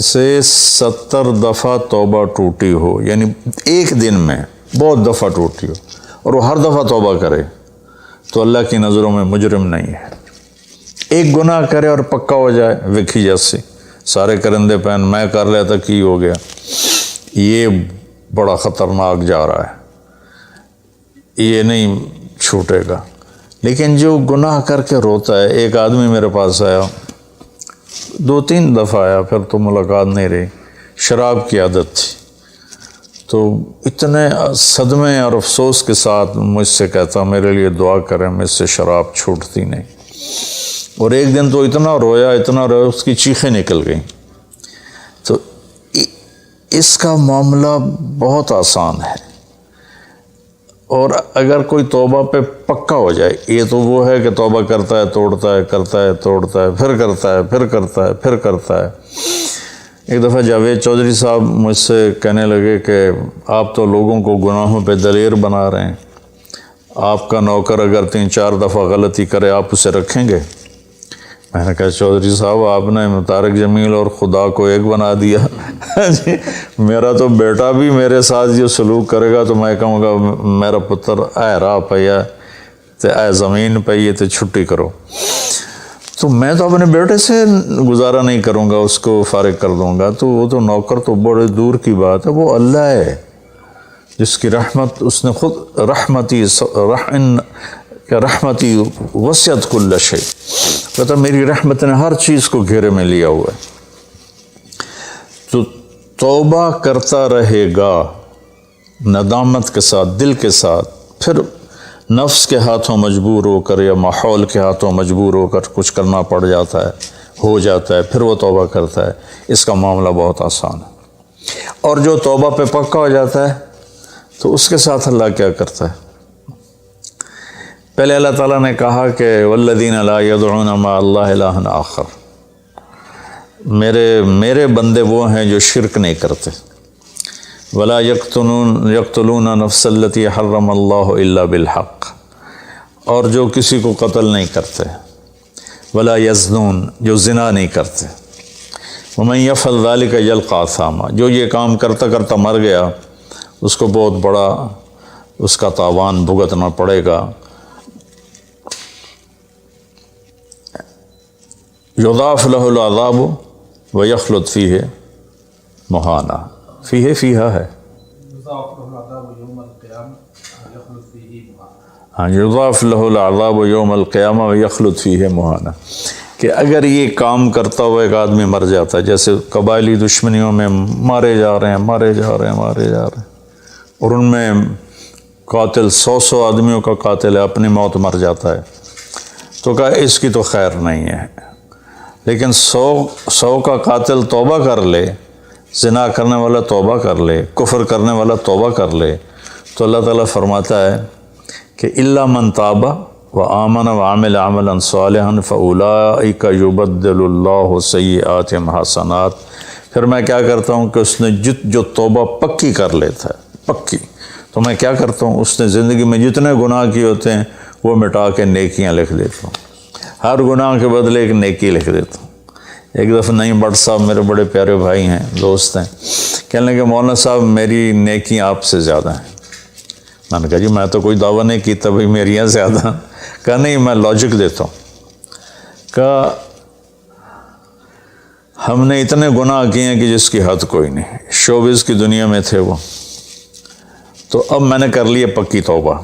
سے 70 دفعہ توبہ ٹوٹی ہو، یعنی ایک دن میں بہت دفعہ ٹوٹی ہو، اور وہ ہر دفعہ توبہ کرے، تو اللہ کی نظروں میں مجرم نہیں ہے۔ ایک گناہ کرے اور پکا ہو جائے، وکھی جیسے سارے کرندے پہن میں کر لیتا کی ہو گیا، یہ بڑا خطرناک جا رہا ہے، یہ نہیں چھوٹے گا۔ لیکن جو گناہ کر کے روتا ہے، ایک آدمی میرے پاس آیا، 2-3 دفعہ آیا، پھر تو ملاقات نہیں رہی، شراب کی عادت تھی، تو اتنے صدمے اور افسوس کے ساتھ مجھ سے کہتا میرے لیے دعا کریں، مجھ سے شراب چھوٹتی نہیں۔ اور ایک دن تو اتنا رویا اس کی چیخیں نکل گئیں۔ تو اس کا معاملہ بہت آسان ہے، اور اگر کوئی توبہ پہ پکا ہو جائے، یہ تو وہ ہے کہ توبہ کرتا ہے توڑتا ہے، کرتا ہے توڑتا ہے، پھر کرتا ہے، پھر کرتا ہے، پھر کرتا ہے۔ ایک دفعہ جاوید چودھری صاحب مجھ سے کہنے لگے کہ آپ تو لوگوں کو گناہوں پہ دلیر بنا رہے ہیں، آپ کا نوکر اگر 3-4 دفعہ غلطی کرے آپ اسے رکھیں گے؟ میں نے کہا چودھری صاحب آپ نے طارق جمیل اور خدا کو ایک بنا دیا۔ میرا تو بیٹا بھی میرے ساتھ یہ سلوک کرے گا تو میں کہوں گا میرا پتر اے راہ پیا تے اے زمین پئی تے چھٹی کرو۔ تو میں تو اپنے بیٹے سے گزارا نہیں کروں گا، اس کو فارغ کر دوں گا، تو وہ تو نوکر تو بڑے دور کی بات ہے، وہ اللہ ہے جس کی رحمت، اس نے خود رحمتی وسعت کل شیء، کہتا میری رحمت نے ہر چیز کو گھیرے میں لیا ہوا ہے۔ تو توبہ کرتا رہے گا ندامت کے ساتھ، دل کے ساتھ، پھر نفس کے ہاتھوں مجبور ہو کر یا ماحول کے ہاتھوں مجبور ہو کر کچھ کرنا پڑ جاتا ہے، ہو جاتا ہے، پھر وہ توبہ کرتا ہے۔ اس کا معاملہ بہت آسان ہے۔ اور جو توبہ پہ پکا ہو جاتا ہے تو اس کے ساتھ اللہ کیا کرتا ہے؟ پہلے اللہ تعالیٰ نے کہا کہ والذین لا یدعون مع اللہ الہ آخر، میرے بندے وہ ہیں جو شرک نہیں کرتے، ولا یقتلون نفس التی حرم اللہ الا بالحق، اور جو کسی کو قتل نہیں کرتے، ولا یزنون، جو زنا نہیں کرتے، ومن یفعل ذلک یلقى اثاما، جو یہ کام کرتا کرتا مر گیا اس کو بہت بڑا اس کا تاوان بھگتنا پڑے گا۔ یضاف لہ العذاب ویخلد فیہ مہانا، فیہا ہے، ہاں، یضاف لہ العذاب یوم القیامہ ویخلد فیہ مہانا، کہ اگر یہ کام کرتا ہوا ایک آدمی مر جاتا ہے، جیسے قبائلی دشمنیوں میں مارے جا رہے ہیں اور ان میں قاتل 100 آدمیوں کا قاتل ہے، اپنی موت مر جاتا ہے، تو کہا اس کی تو خیر نہیں ہے۔ لیکن 100 کا قاتل توبہ کر لے، زنا کرنے والا توبہ کر لے، کفر کرنے والا توبہ کر لے، تو اللہ تعالیٰ فرماتا ہے کہ الا من تاب وآمن وعمل عملا صالحا فاولئک یبدل اللہ سیئاتہم حسنات۔ پھر میں کیا کرتا ہوں کہ اس نے جو توبہ پکی کر لیتا ہے، پکی، تو میں کیا کرتا ہوں، اس نے زندگی میں جتنے گناہ کیے ہوتے ہیں وہ مٹا کے نیکیاں لکھ دیتا ہوں، ہر گناہ کے بدلے ایک نیکی لکھ دیتا ہوں۔ ایک دفعہ نعیم بٹ صاحب میرے بڑے پیارے بھائی ہیں، دوست ہیں، کہنے لگے مولانا صاحب میری نیکیاں آپ سے زیادہ ہیں۔ میں نے کہا جی میں تو کوئی دعویٰ نہیں کی تبھی میریاں زیادہ۔ کہا نہیں، میں لاجک دیتا ہوں۔ کہا ہم نے اتنے گناہ کیے ہیں کہ جس کی حد کوئی نہیں، شوبز کی دنیا میں تھے وہ، تو اب میں نے کر لیے پکی توبہ،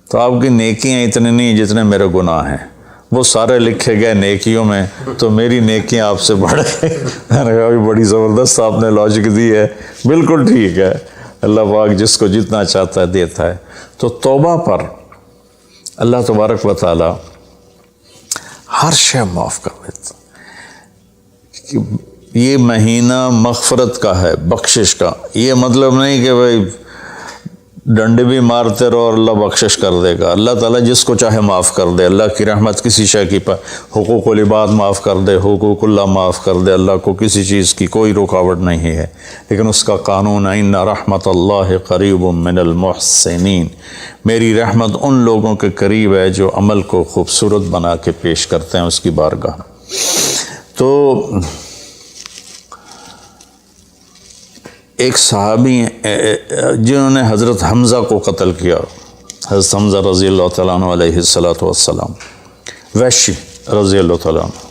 تو آپ کی نیکیاں اتنے نہیں جتنے میرے گناہ ہیں، وہ سارے لکھے گئے نیکیوں میں، تو میری نیکیاں آپ سے بڑھ گئی۔ میں نے کہا بڑی زبردست آپ نے لاجک دی ہے، بالکل ٹھیک ہے، اللہ پاک جس کو جتنا چاہتا ہے دیتا ہے۔ تو توبہ پر اللہ تبارک و تعالی ہر شے معاف کر دیتا۔ یہ مہینہ مغفرت کا ہے، بخشش کا، یہ مطلب نہیں کہ بھائی ڈنڈے بھی مارتے رہو اور اللہ بخشش کر دے گا۔ اللہ تعالیٰ جس کو چاہے معاف کر دے، اللہ کی رحمت کسی شے کی حقوق العباد معاف کر دے، حقوق اللہ معاف کر دے، اللہ کو کسی چیز کی کوئی رکاوٹ نہیں ہے، لیکن اس کا قانون ہے ان رحمت اللہ قریب من المحسنین، میری رحمت ان لوگوں کے قریب ہے جو عمل کو خوبصورت بنا کے پیش کرتے ہیں اس کی بارگاہ۔ تو ایک صحابی جنہوں نے حضرت حمزہ کو قتل کیا، حضرت حمزہ رضی اللہ تعالیٰ عنہ علیہ السلام، وحشی رضی اللہ تعالیٰ عنہ،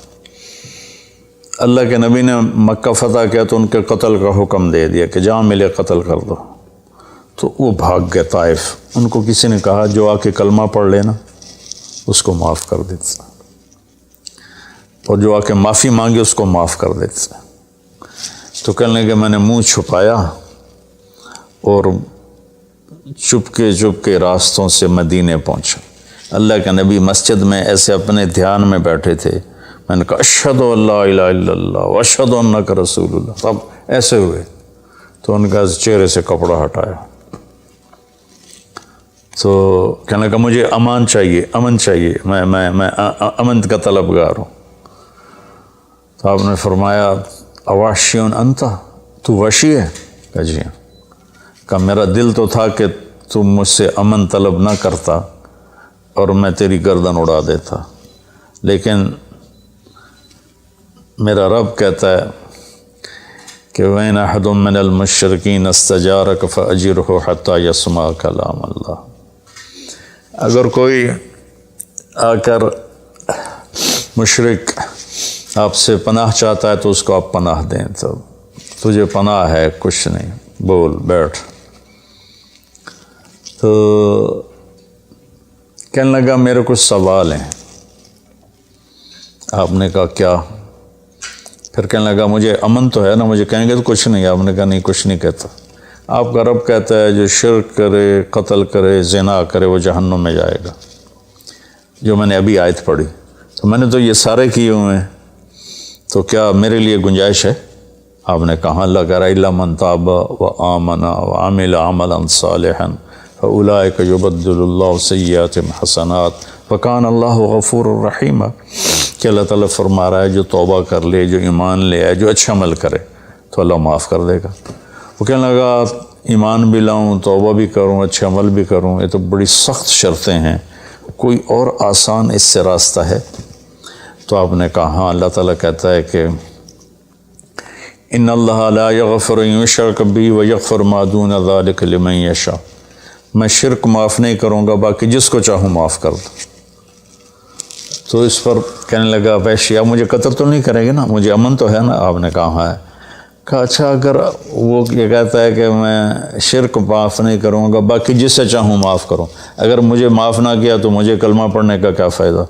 اللہ کے نبی نے مکہ فتح کیا تو ان کے قتل کا حکم دے دیا کہ جہاں ملے قتل کر دو، تو وہ بھاگ گئے طائف۔ ان کو کسی نے کہا جو آ کے کلمہ پڑھ لینا اس کو معاف کر دیتا، اور جو آ کے معافی مانگے اس کو معاف کر دیتا۔ تو کہنے لگے میں نے منہ چھپایا اور چپ کے راستوں سے مدینے پہنچا۔ اللہ کے نبی مسجد میں ایسے اپنے دھیان میں بیٹھے تھے، میں نے کہا اشہد ان لا الہ الا اللہ واشہد انک رسول اللہ، تب ایسے ہوئے تو ان کا چہرے سے کپڑا ہٹایا، تو کہنے لگا مجھے امن چاہیے، میں امن کا طلبگار ہوں۔ تو آپ نے فرمایا اواشیون انتا، تو وشی ہے؟ کہا جی ہاں۔ کہا میرا دل تو تھا کہ تم مجھ سے امن طلب نہ کرتا اور میں تیری گردن اڑا دیتا، لیکن میرا رب کہتا ہے کہ وَإِنْ أَحَدٌ مِّنَ الْمُشْرِكِينَ اسْتَجَارَكَ فَأَجِرْهُ حَتَّى يَسْمَعَ كَلَامَ اللَّهِ۔ اگر کوئی آ کر مشرک آپ سے پناہ چاہتا ہے تو اس کو آپ پناہ دیں، تو تجھے پناہ ہے، کچھ نہیں، بول بیٹھ۔ تو کہنے لگا میرے کچھ سوال ہیں۔ آپ نے کہا کیا؟ پھر کہنے لگا مجھے امن تو ہے نا، مجھے کہیں گے تو کچھ نہیں۔ آپ نے کہا نہیں کچھ نہیں کہتا، آپ کا رب کہتا ہے جو شرک کرے، قتل کرے، زنا کرے وہ جہنم میں جائے گا، جو میں نے ابھی آیت پڑھی۔ تو میں نے تو یہ سارے کیے ہوئے ہیں، تو کیا میرے لیے گنجائش ہے؟ آپ نے کہا اللہ کہہ رہا الا من تاب وآمن وعمل عملا صالحا فاولئک یبدل اللہ سیئاتہم حسنات وکان اللہ غفور الرحیم، کہ اللہ تعالیٰ فرما رہا ہے جو توبہ کر لے، جو ایمان لے آئے، جو اچھا عمل کرے تو اللہ معاف کر دے گا۔ وہ کہنے لگا ایمان بھی لاؤں، توبہ بھی کروں، اچھا عمل بھی کروں، یہ تو بڑی سخت شرطیں ہیں، کوئی اور آسان اس سے راستہ ہے؟ تو آپ نے کہا ہاں، اللہ تعالیٰ کہتا ہے کہ ان اللہ لا یغفر ان یشرک بہ ویغفر ما دون ذلک لمن یشاء، میں شرک معاف نہیں کروں گا، باقی جس کو چاہوں معاف کر دوں۔ تو اس پر کہنے لگا وحشی آپ مجھے قتل تو نہیں کریں گے نا، مجھے امن تو ہے نا؟ آپ نے کہا ہے۔ کہا اچھا اگر وہ یہ کہتا ہے کہ میں شرک معاف نہیں کروں گا، باقی جس سے چاہوں معاف کروں، اگر مجھے معاف نہ کیا تو مجھے کلمہ پڑھنے کا کیا فائدہ؟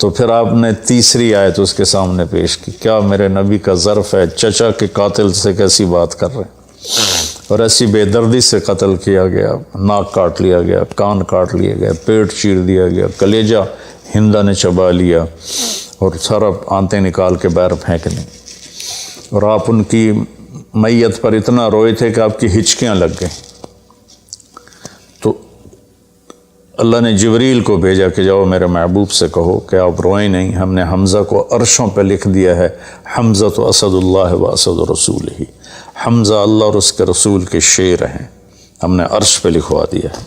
تو پھر آپ نے تیسری آیت اس کے سامنے پیش کی، کیا میرے نبی کا ظرف ہے چچا کے قاتل سے کیسی بات کر رہے ہیں، اور ایسی بے دردی سے قتل کیا گیا، ناک کاٹ لیا گیا، کان کاٹ لیے گئے، پیٹ چیر دیا گیا، کلیجہ ہندا نے چبا لیا اور سارا آنتیں نکال کے باہر پھینک دیں، اور آپ ان کی میت پر اتنا روئے تھے کہ آپ کی ہچکیاں لگ گئیں۔ تو اللہ نے جبریل کو بھیجا کہ جاؤ میرے محبوب سے کہو کہ آپ روئیں نہیں، ہم نے حمزہ کو عرشوں پہ لکھ دیا ہے، حمزہ تو اسد اللہ و اسد رسول ہی، حمزہ اللہ اور اس کے رسول کے شیر ہیں، ہم نے عرش پہ لکھوا دیا ہے۔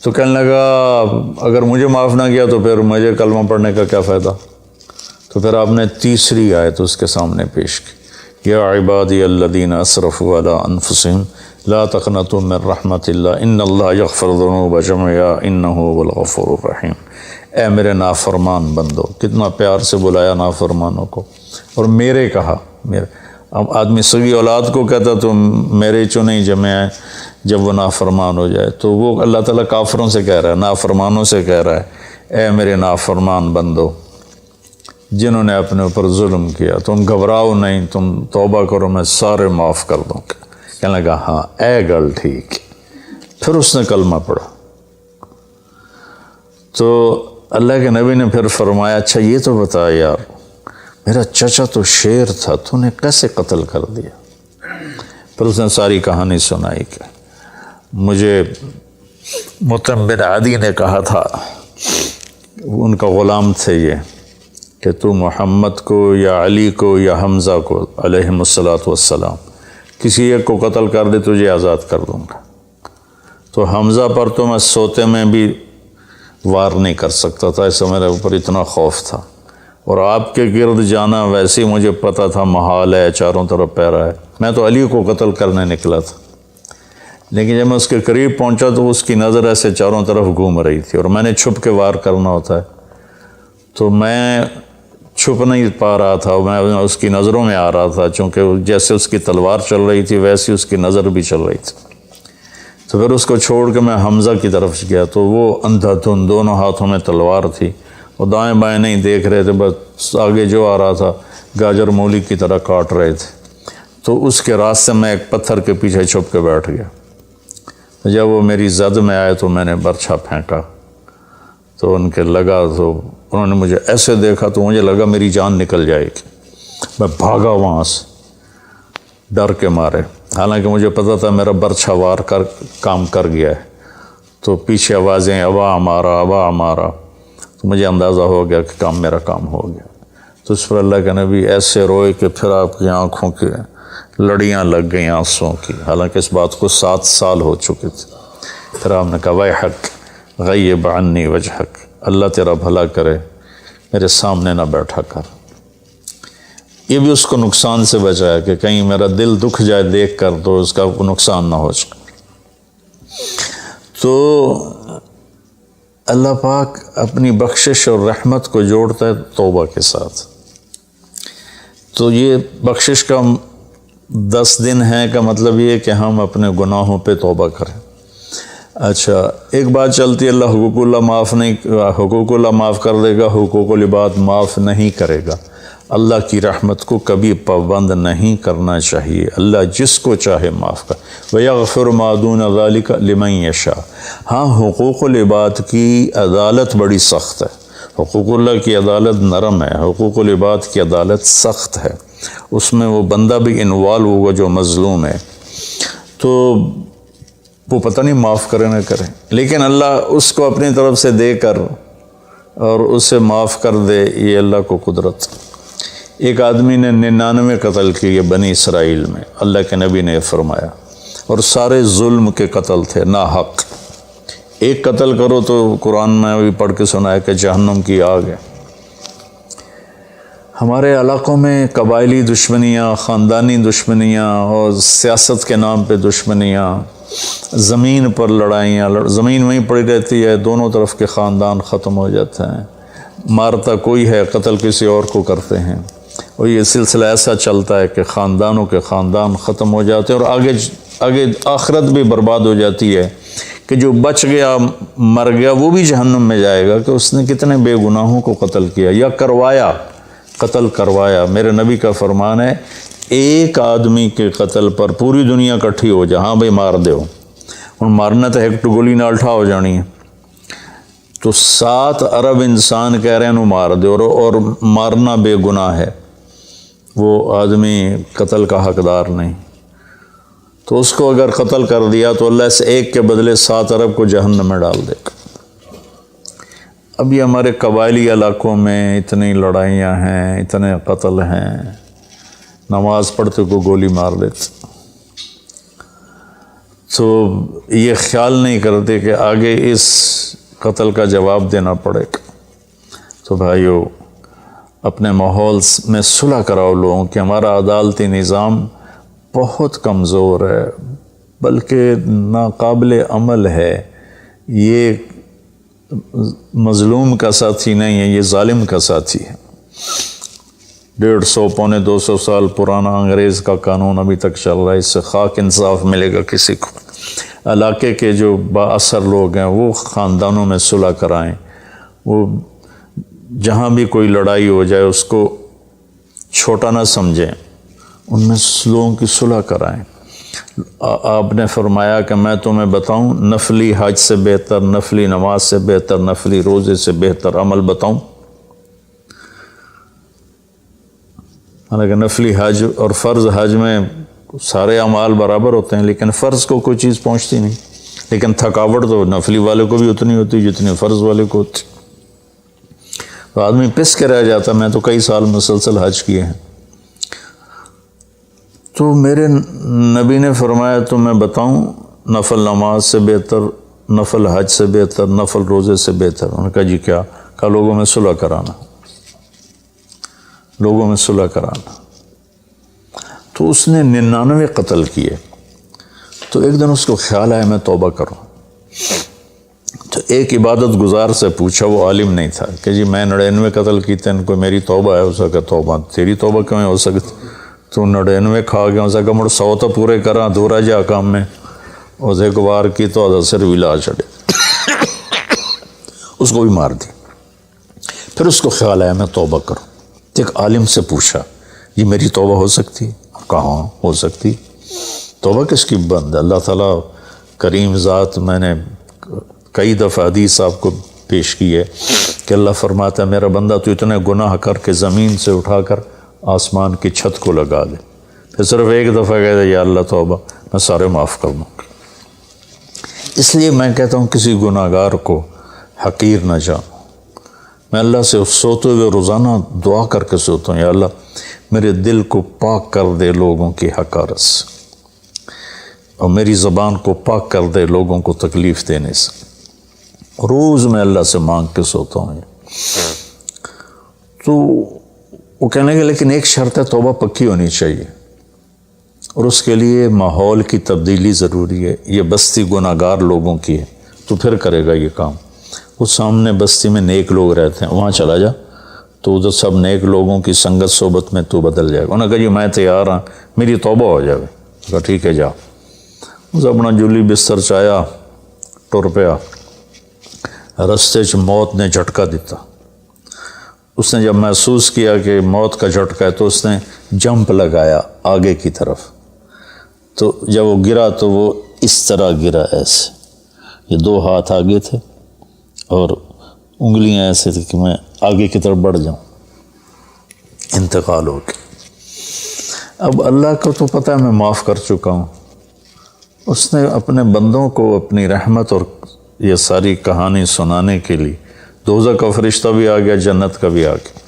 تو کہنے لگا اگر مجھے معاف نہ کیا تو پھر مجھے کلمہ پڑھنے کا کیا فائدہ؟ تو پھر آپ نے تیسری آیت اس کے سامنے پیش کی، یا عبادی الذین اسرفوا علی انفسہم لا تقنطوا من رحمت اللہ ان اللہ یغفر الذنوب جميعا انہ هو الغفور الرحیم۔ اے میرے نافرمان بندو، کتنا پیار سے بلایا نافرمانوں کو، اور میرے کہا، میرے اب آدمی سگی اولاد کو کہتا تو میرے چنے جمع ہے، جب وہ نافرمان ہو جائے تو وہ اللہ تعالیٰ کافروں سے کہہ رہا ہے، نافرمانوں سے کہہ رہا ہے، اے میرے نافرمان بندو جنہوں نے اپنے اوپر ظلم کیا، تم گھبراؤ نہیں، تم توبہ کرو، میں سارے معاف کر دوں گا۔ کہنے لگا ہاں اے گل ٹھیک۔ پھر اس نے کلمہ پڑھا تو اللہ کے نبی نے پھر فرمایا اچھا یہ تو بتا یار، میرا چچا تو شیر تھا، تو نے کیسے قتل کر دیا؟ پھر اس نے ساری کہانی سنائی کہ مجھے مطعم بن عدی نے کہا تھا، ان کا غلام تھے یہ، کہ تو محمد کو یا علی کو یا حمزہ کو علیہم الصلاۃ والسلام کسی ایک کو قتل کر دے تجھے آزاد کر دوں گا۔ تو حمزہ پر تو میں سوتے میں بھی وار نہیں کر سکتا تھا، اس میرے اوپر اتنا خوف تھا، اور آپ کے گرد جانا ویسے ہی مجھے پتہ تھا محال ہے، چاروں طرف پیرا ہے، میں تو علی کو قتل کرنے نکلا تھا، لیکن جب میں اس کے قریب پہنچا تو اس کی نظر ایسے چاروں طرف گھوم رہی تھی، اور میں نے چھپ کے وار کرنا ہوتا ہے، تو میں چھپ نہیں پا رہا تھا، میں اس کی نظروں میں آ رہا تھا، چونکہ جیسے اس کی تلوار چل رہی تھی ویسی اس کی نظر بھی چل رہی تھی۔ تو پھر اس کو چھوڑ کے میں حمزہ کی طرف گیا تو وہ اندھا دھند، دونوں ہاتھوں میں تلوار تھی، وہ دائیں بائیں نہیں دیکھ رہے تھے، بس آگے جو آ رہا تھا گاجر مولی کی طرح کاٹ رہے تھے۔ تو اس کے راستے میں ایک پتھر کے پیچھے چھپ کے بیٹھ گیا، جب وہ میری زد میں آئے تو میں نے برچھا پھینکا، تو ان کے لگا، تو انہوں نے مجھے ایسے دیکھا تو مجھے لگا میری جان نکل جائے گی، میں بھاگا وہاں سے ڈر کے مارے، حالانکہ مجھے پتہ تھا میرا برچھا وار کر کام کر گیا ہے۔ تو پیچھے آوازیں ابا ہمارا ابا ہمارا، تو مجھے اندازہ ہو گیا کہ میرا کام ہو گیا۔ تو اس پر اللہ کے نبی ایسے روئے کہ پھر آپ کی آنکھوں کی لڑیاں لگ گئیں آنسوں کی، حالانکہ اس بات کو 7 سال ہو چکے تھے۔ پھر آپ نے کہا ویحک غیب عنی وجہک، اللہ تیرا بھلا کرے میرے سامنے نہ بیٹھا کر۔ یہ بھی اس کو نقصان سے بچایا کہ کہیں میرا دل دکھ جائے دیکھ کر تو اس کا نقصان نہ ہو جائے۔ تو اللہ پاک اپنی بخشش اور رحمت کو جوڑتا ہے توبہ کے ساتھ۔ تو یہ بخشش کا 10 دن ہے کا مطلب یہ کہ ہم اپنے گناہوں پہ توبہ کریں۔ اچھا ایک بات چلتی ہے، اللہ حقوق اللہ معاف کر دے گا، حقوق العباد معاف نہیں کرے گا۔ اللہ کی رحمت کو کبھی پابند نہیں کرنا چاہیے، اللہ جس کو چاہے معاف کر۔ وَيَغْفِرُ مَا دُونَ ذَلِكَ لِمَن يَشَاءُ۔ ہاں حقوق العباد کی عدالت بڑی سخت ہے، حقوق اللہ کی عدالت نرم ہے، حقوق العباد کی عدالت سخت ہے، اس میں وہ بندہ بھی انوالو ہوگا جو مظلوم ہے، تو وہ پتہ نہیں معاف کرے نہ کرے، لیکن اللہ اس کو اپنی طرف سے دے کر اور اسے معاف کر دے، یہ اللہ کو قدرت۔ ایک آدمی نے 99 قتل کیے بنی اسرائیل میں، اللہ کے نبی نے فرمایا، اور سارے ظلم کے قتل تھے، نا حق۔ ایک قتل کرو تو قرآن میں بھی پڑھ کے سنا ہے کہ جہنم کی آگ ہے۔ ہمارے علاقوں میں قبائلی دشمنیاں، خاندانی دشمنیاں اور سیاست کے نام پہ دشمنیاں، زمین پر لڑائیاں، زمین وہیں پڑی رہتی ہے، دونوں طرف کے خاندان ختم ہو جاتے ہیں، مارتا کوئی ہے، قتل کسی اور کو کرتے ہیں، اور یہ سلسلہ ایسا چلتا ہے کہ خاندانوں کے خاندان ختم ہو جاتے ہیں، اور آگے آخرت بھی برباد ہو جاتی ہے کہ جو بچ گیا مر گیا وہ بھی جہنم میں جائے گا کہ اس نے کتنے بے گناہوں کو قتل کیا یا قتل کروایا۔ میرے نبی کا فرمان ہے ایک آدمی کے قتل پر پوری دنیا کٹھی ہو جا، ہاں بھئی مار دے ہو، اور مارنا تو ایک گولی نال ٹھا ہو جانی ہے، تو 7 ارب انسان کہہ رہے ہیں انہوں مار دے، اور مارنا بے گناہ ہے، وہ آدمی قتل کا حقدار نہیں، تو اس کو اگر قتل کر دیا تو اللہ اس ایک کے بدلے 7 ارب کو جہنم میں ڈال دے گا۔ اب یہ ہمارے قبائلی علاقوں میں اتنی لڑائیاں ہیں، اتنے قتل ہیں، نماز پڑھتے کو گولی مار دیتے، تو یہ خیال نہیں کرتے کہ آگے اس قتل کا جواب دینا پڑے گا۔ تو بھائیو، اپنے ماحول میں صلح کراؤ لوگوں کہ ہمارا عدالتی نظام بہت کمزور ہے، بلکہ ناقابل عمل ہے، یہ مظلوم کا ساتھی نہیں ہے، یہ ظالم کا ساتھی ہے۔ 150 پونے 200 سال پرانا انگریز کا قانون ابھی تک چل رہا ہے، اس سے خاک انصاف ملے گا کسی کو۔ علاقے کے جو با اثر لوگ ہیں وہ خاندانوں میں صلح کرائیں، وہ جہاں بھی کوئی لڑائی ہو جائے اس کو چھوٹا نہ سمجھیں، ان میں لوگوں کی صلح کرائیں۔ آپ نے فرمایا کہ میں تمہیں بتاؤں نفلی حج سے بہتر، نفلی نماز سے بہتر، نفلی روزے سے بہتر عمل بتاؤں؟ حالانکہ نفلی حج اور فرض حج میں سارے اعمال برابر ہوتے ہیں، لیکن فرض کو کوئی چیز پہنچتی نہیں، لیکن تھکاوٹ تو نفلی والے کو بھی اتنی ہوتی جتنی فرض والے کو ہوتی، تو آدمی پس کے رہ جاتا۔ میں تو کئی سال مسلسل حج کیے ہیں، تو میرے نبی نے فرمایا تو میں بتاؤں نفل نماز سے بہتر، نفل حج سے بہتر، نفل روزے سے بہتر؟ انہوں نے کہا جی کیا؟ کہا لوگوں میں صلح کرانا، لوگوں میں صلح کرانا۔ تو اس نے 99 قتل کیے، تو ایک دن اس کو خیال آیا میں توبہ کروں، تو ایک عبادت گزار سے پوچھا، وہ عالم نہیں تھا، کہ جی میں 99 قتل کیتے ہیں، کوئی میری توبہ ہے؟ اس کا توبہ تیری توبہ کیوں ہو سکتی؟ تو 99 کھا گیا، اس کا مڑ 100 تو پورے کرا، دورا جا کام میں، اس ایک بار کی تو صرف ولا چڑھے، اس کو بھی مار دی۔ پھر اس کو خیال آیا میں توبہ کروں، تو ایک عالم سے پوچھا جی میری توبہ ہو سکتی ہے؟ کہاں ہو سکتی؟ توبہ کس کی بند ہے؟ اللہ تعالیٰ کریم ذات، میں نے کئی دفعہ حدیث آپ کو پیش کی ہے کہ اللہ فرماتا ہے میرا بندہ تو اتنے گناہ کر کے زمین سے اٹھا کر آسمان کی چھت کو لگا دے، پھر صرف ایک دفعہ کہتا ہے یا اللہ توبہ، میں سارے معاف کر دوں گا۔ اس لیے میں کہتا ہوں کسی گناہ گار کو حقیر نہ جانو۔ میں اللہ سے سوتے ہوئے روزانہ دعا کر کے سوتا ہوں، یا اللہ میرے دل کو پاک کر دے لوگوں کی حقارت سے، اور میری زبان کو پاک کر دے لوگوں کو تکلیف دینے سے۔ روز میں اللہ سے مانگ کے سوتا ہوں۔ تو وہ کہنے لگے لیکن ایک شرط ہے، توبہ پکی ہونی چاہیے، اور اس کے لیے ماحول کی تبدیلی ضروری ہے، یہ بستی گناہ گار لوگوں کی ہے، تو پھر کرے گا یہ کام۔ وہ سامنے بستی میں نیک لوگ رہتے ہیں، وہاں چلا جا، تو ادھر سب نیک لوگوں کی سنگت صحبت میں تو بدل جائے گا۔ انہوں نے کہا جی میں تیار ہوں، میری توبہ ہو جائے۔ کہا ٹھیک ہے جا۔ اس اپنا جولی بستر چایا، ٹر پیا، رستے چ موت نے جھٹکا دیتا۔ اس نے جب محسوس کیا کہ موت کا جھٹکا ہے تو اس نے جمپ لگایا آگے کی طرف، تو جب وہ گرا تو وہ اس طرح گرا، ایسے، یہ 2 ہاتھ آگے تھے اور انگلیاں ایسے تھی کہ میں آگے کی طرف بڑھ جاؤں، انتقال ہو گیا۔ اب اللہ کو تو پتہ ہے میں معاف کر چکا ہوں، اس نے اپنے بندوں کو اپنی رحمت اور یہ ساری کہانی سنانے کے لیے دوزخ کا فرشتہ بھی آ گیا، جنت کا بھی آ گیا،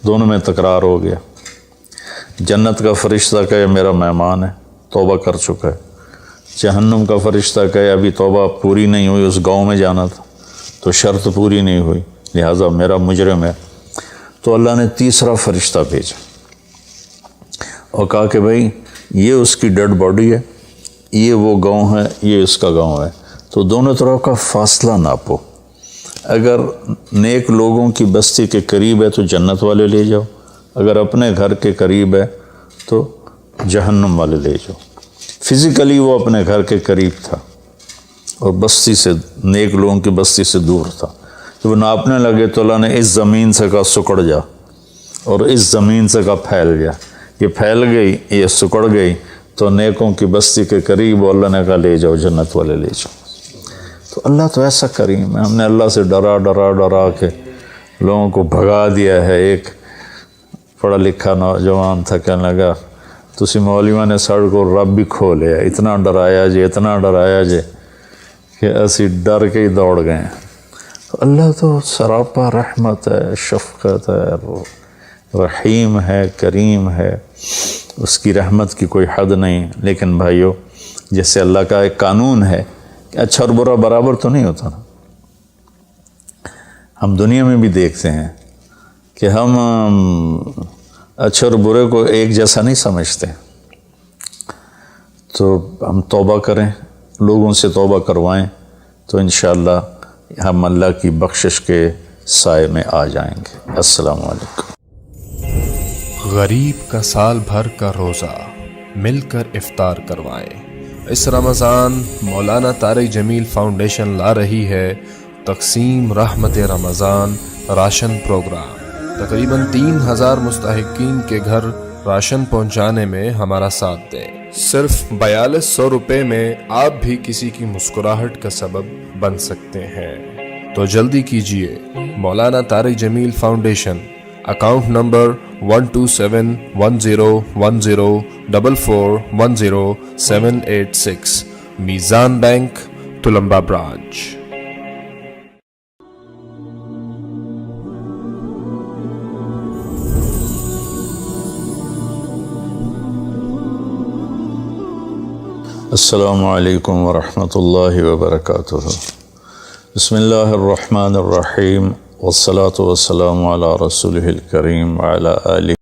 دونوں میں تکرار ہو گیا۔ جنت کا فرشتہ کہے میرا مہمان ہے، توبہ کر چکا ہے۔ جہنم کا فرشتہ کہے ابھی توبہ پوری نہیں ہوئی، اس گاؤں میں جانا تھا تو شرط پوری نہیں ہوئی، لہٰذا میرا مجرم ہے۔ تو اللہ نے تیسرا فرشتہ بھیجا اور کہا کہ بھائی یہ اس کی ڈیڈ باڈی ہے، یہ وہ گاؤں ہے، یہ اس کا گاؤں ہے، تو دونوں طرف کا فاصلہ ناپو، اگر نیک لوگوں کی بستی کے قریب ہے تو جنت والے لے جاؤ، اگر اپنے گھر کے قریب ہے تو جہنم والے لے جاؤ۔ فزیکلی وہ اپنے گھر کے قریب تھا اور بستی سے، نیک لوگوں کی بستی سے دور تھا۔ جب وہ ناپنے لگے تو اللہ نے اس زمین سے کہا سکڑ جا، اور اس زمین سے کہا پھیل جا، یہ پھیل گئی، یہ سکڑ گئی تو نیکوں کی بستی کے قریب اللہ نے کہا لے جاؤ، جنت والے لے جاؤ۔ تو اللہ تو ایسا کریم ہے، ہم نے اللہ سے ڈرا ڈرا ڈرا کے لوگوں کو بھگا دیا ہے۔ ایک پڑھا لکھا نوجوان تھا، کہنے لگا تسی مولویوں نے ساڑھ کو رب بھی کھو لیا، اتنا ڈرایا جے، اتنا ڈرایا جے کہ اسی ڈر کے ہی دوڑ گئے۔ تو اللہ تو سراپا رحمت ہے، شفقت ہے، رحیم ہے، کریم ہے، اس کی رحمت کی کوئی حد نہیں۔ لیکن بھائیو، جیسے اللہ کا ایک قانون ہے کہ اچھا اور برا برابر تو نہیں ہوتا نا۔ ہم دنیا میں بھی دیکھتے ہیں کہ ہم اچھے اور برے کو ایک جیسا نہیں سمجھتے، تو ہم توبہ کریں، لوگوں سے توبہ کروائیں، تو انشاءاللہ ہم اللہ کی بخشش کے سائے میں آ جائیں گے۔ السلام علیکم۔ غریب کا سال بھر کا روزہ، مل کر افطار کروائیں۔ اس رمضان مولانا طارق جمیل فاؤنڈیشن لا رہی ہے تقسیم رحمت رمضان راشن پروگرام۔ تقریباً 3000 مستحقین کے گھر راشن پہنچانے میں ہمارا ساتھ دیں۔ صرف 4200 روپے میں آپ بھی کسی کی مسکراہٹ کا سبب بن سکتے ہیں، تو جلدی کیجیے۔ مولانا طارق جمیل فاؤنڈیشن، اکاؤنٹ نمبر 1271044410786، میزان بینک، تلمبا برانچ۔ السلام علیکم ورحمۃ اللہ وبرکاتہ۔ بسم اللہ الرحمن الرحیم، والصلاة والسلام علی رسولہ الکریم وعلی آلہ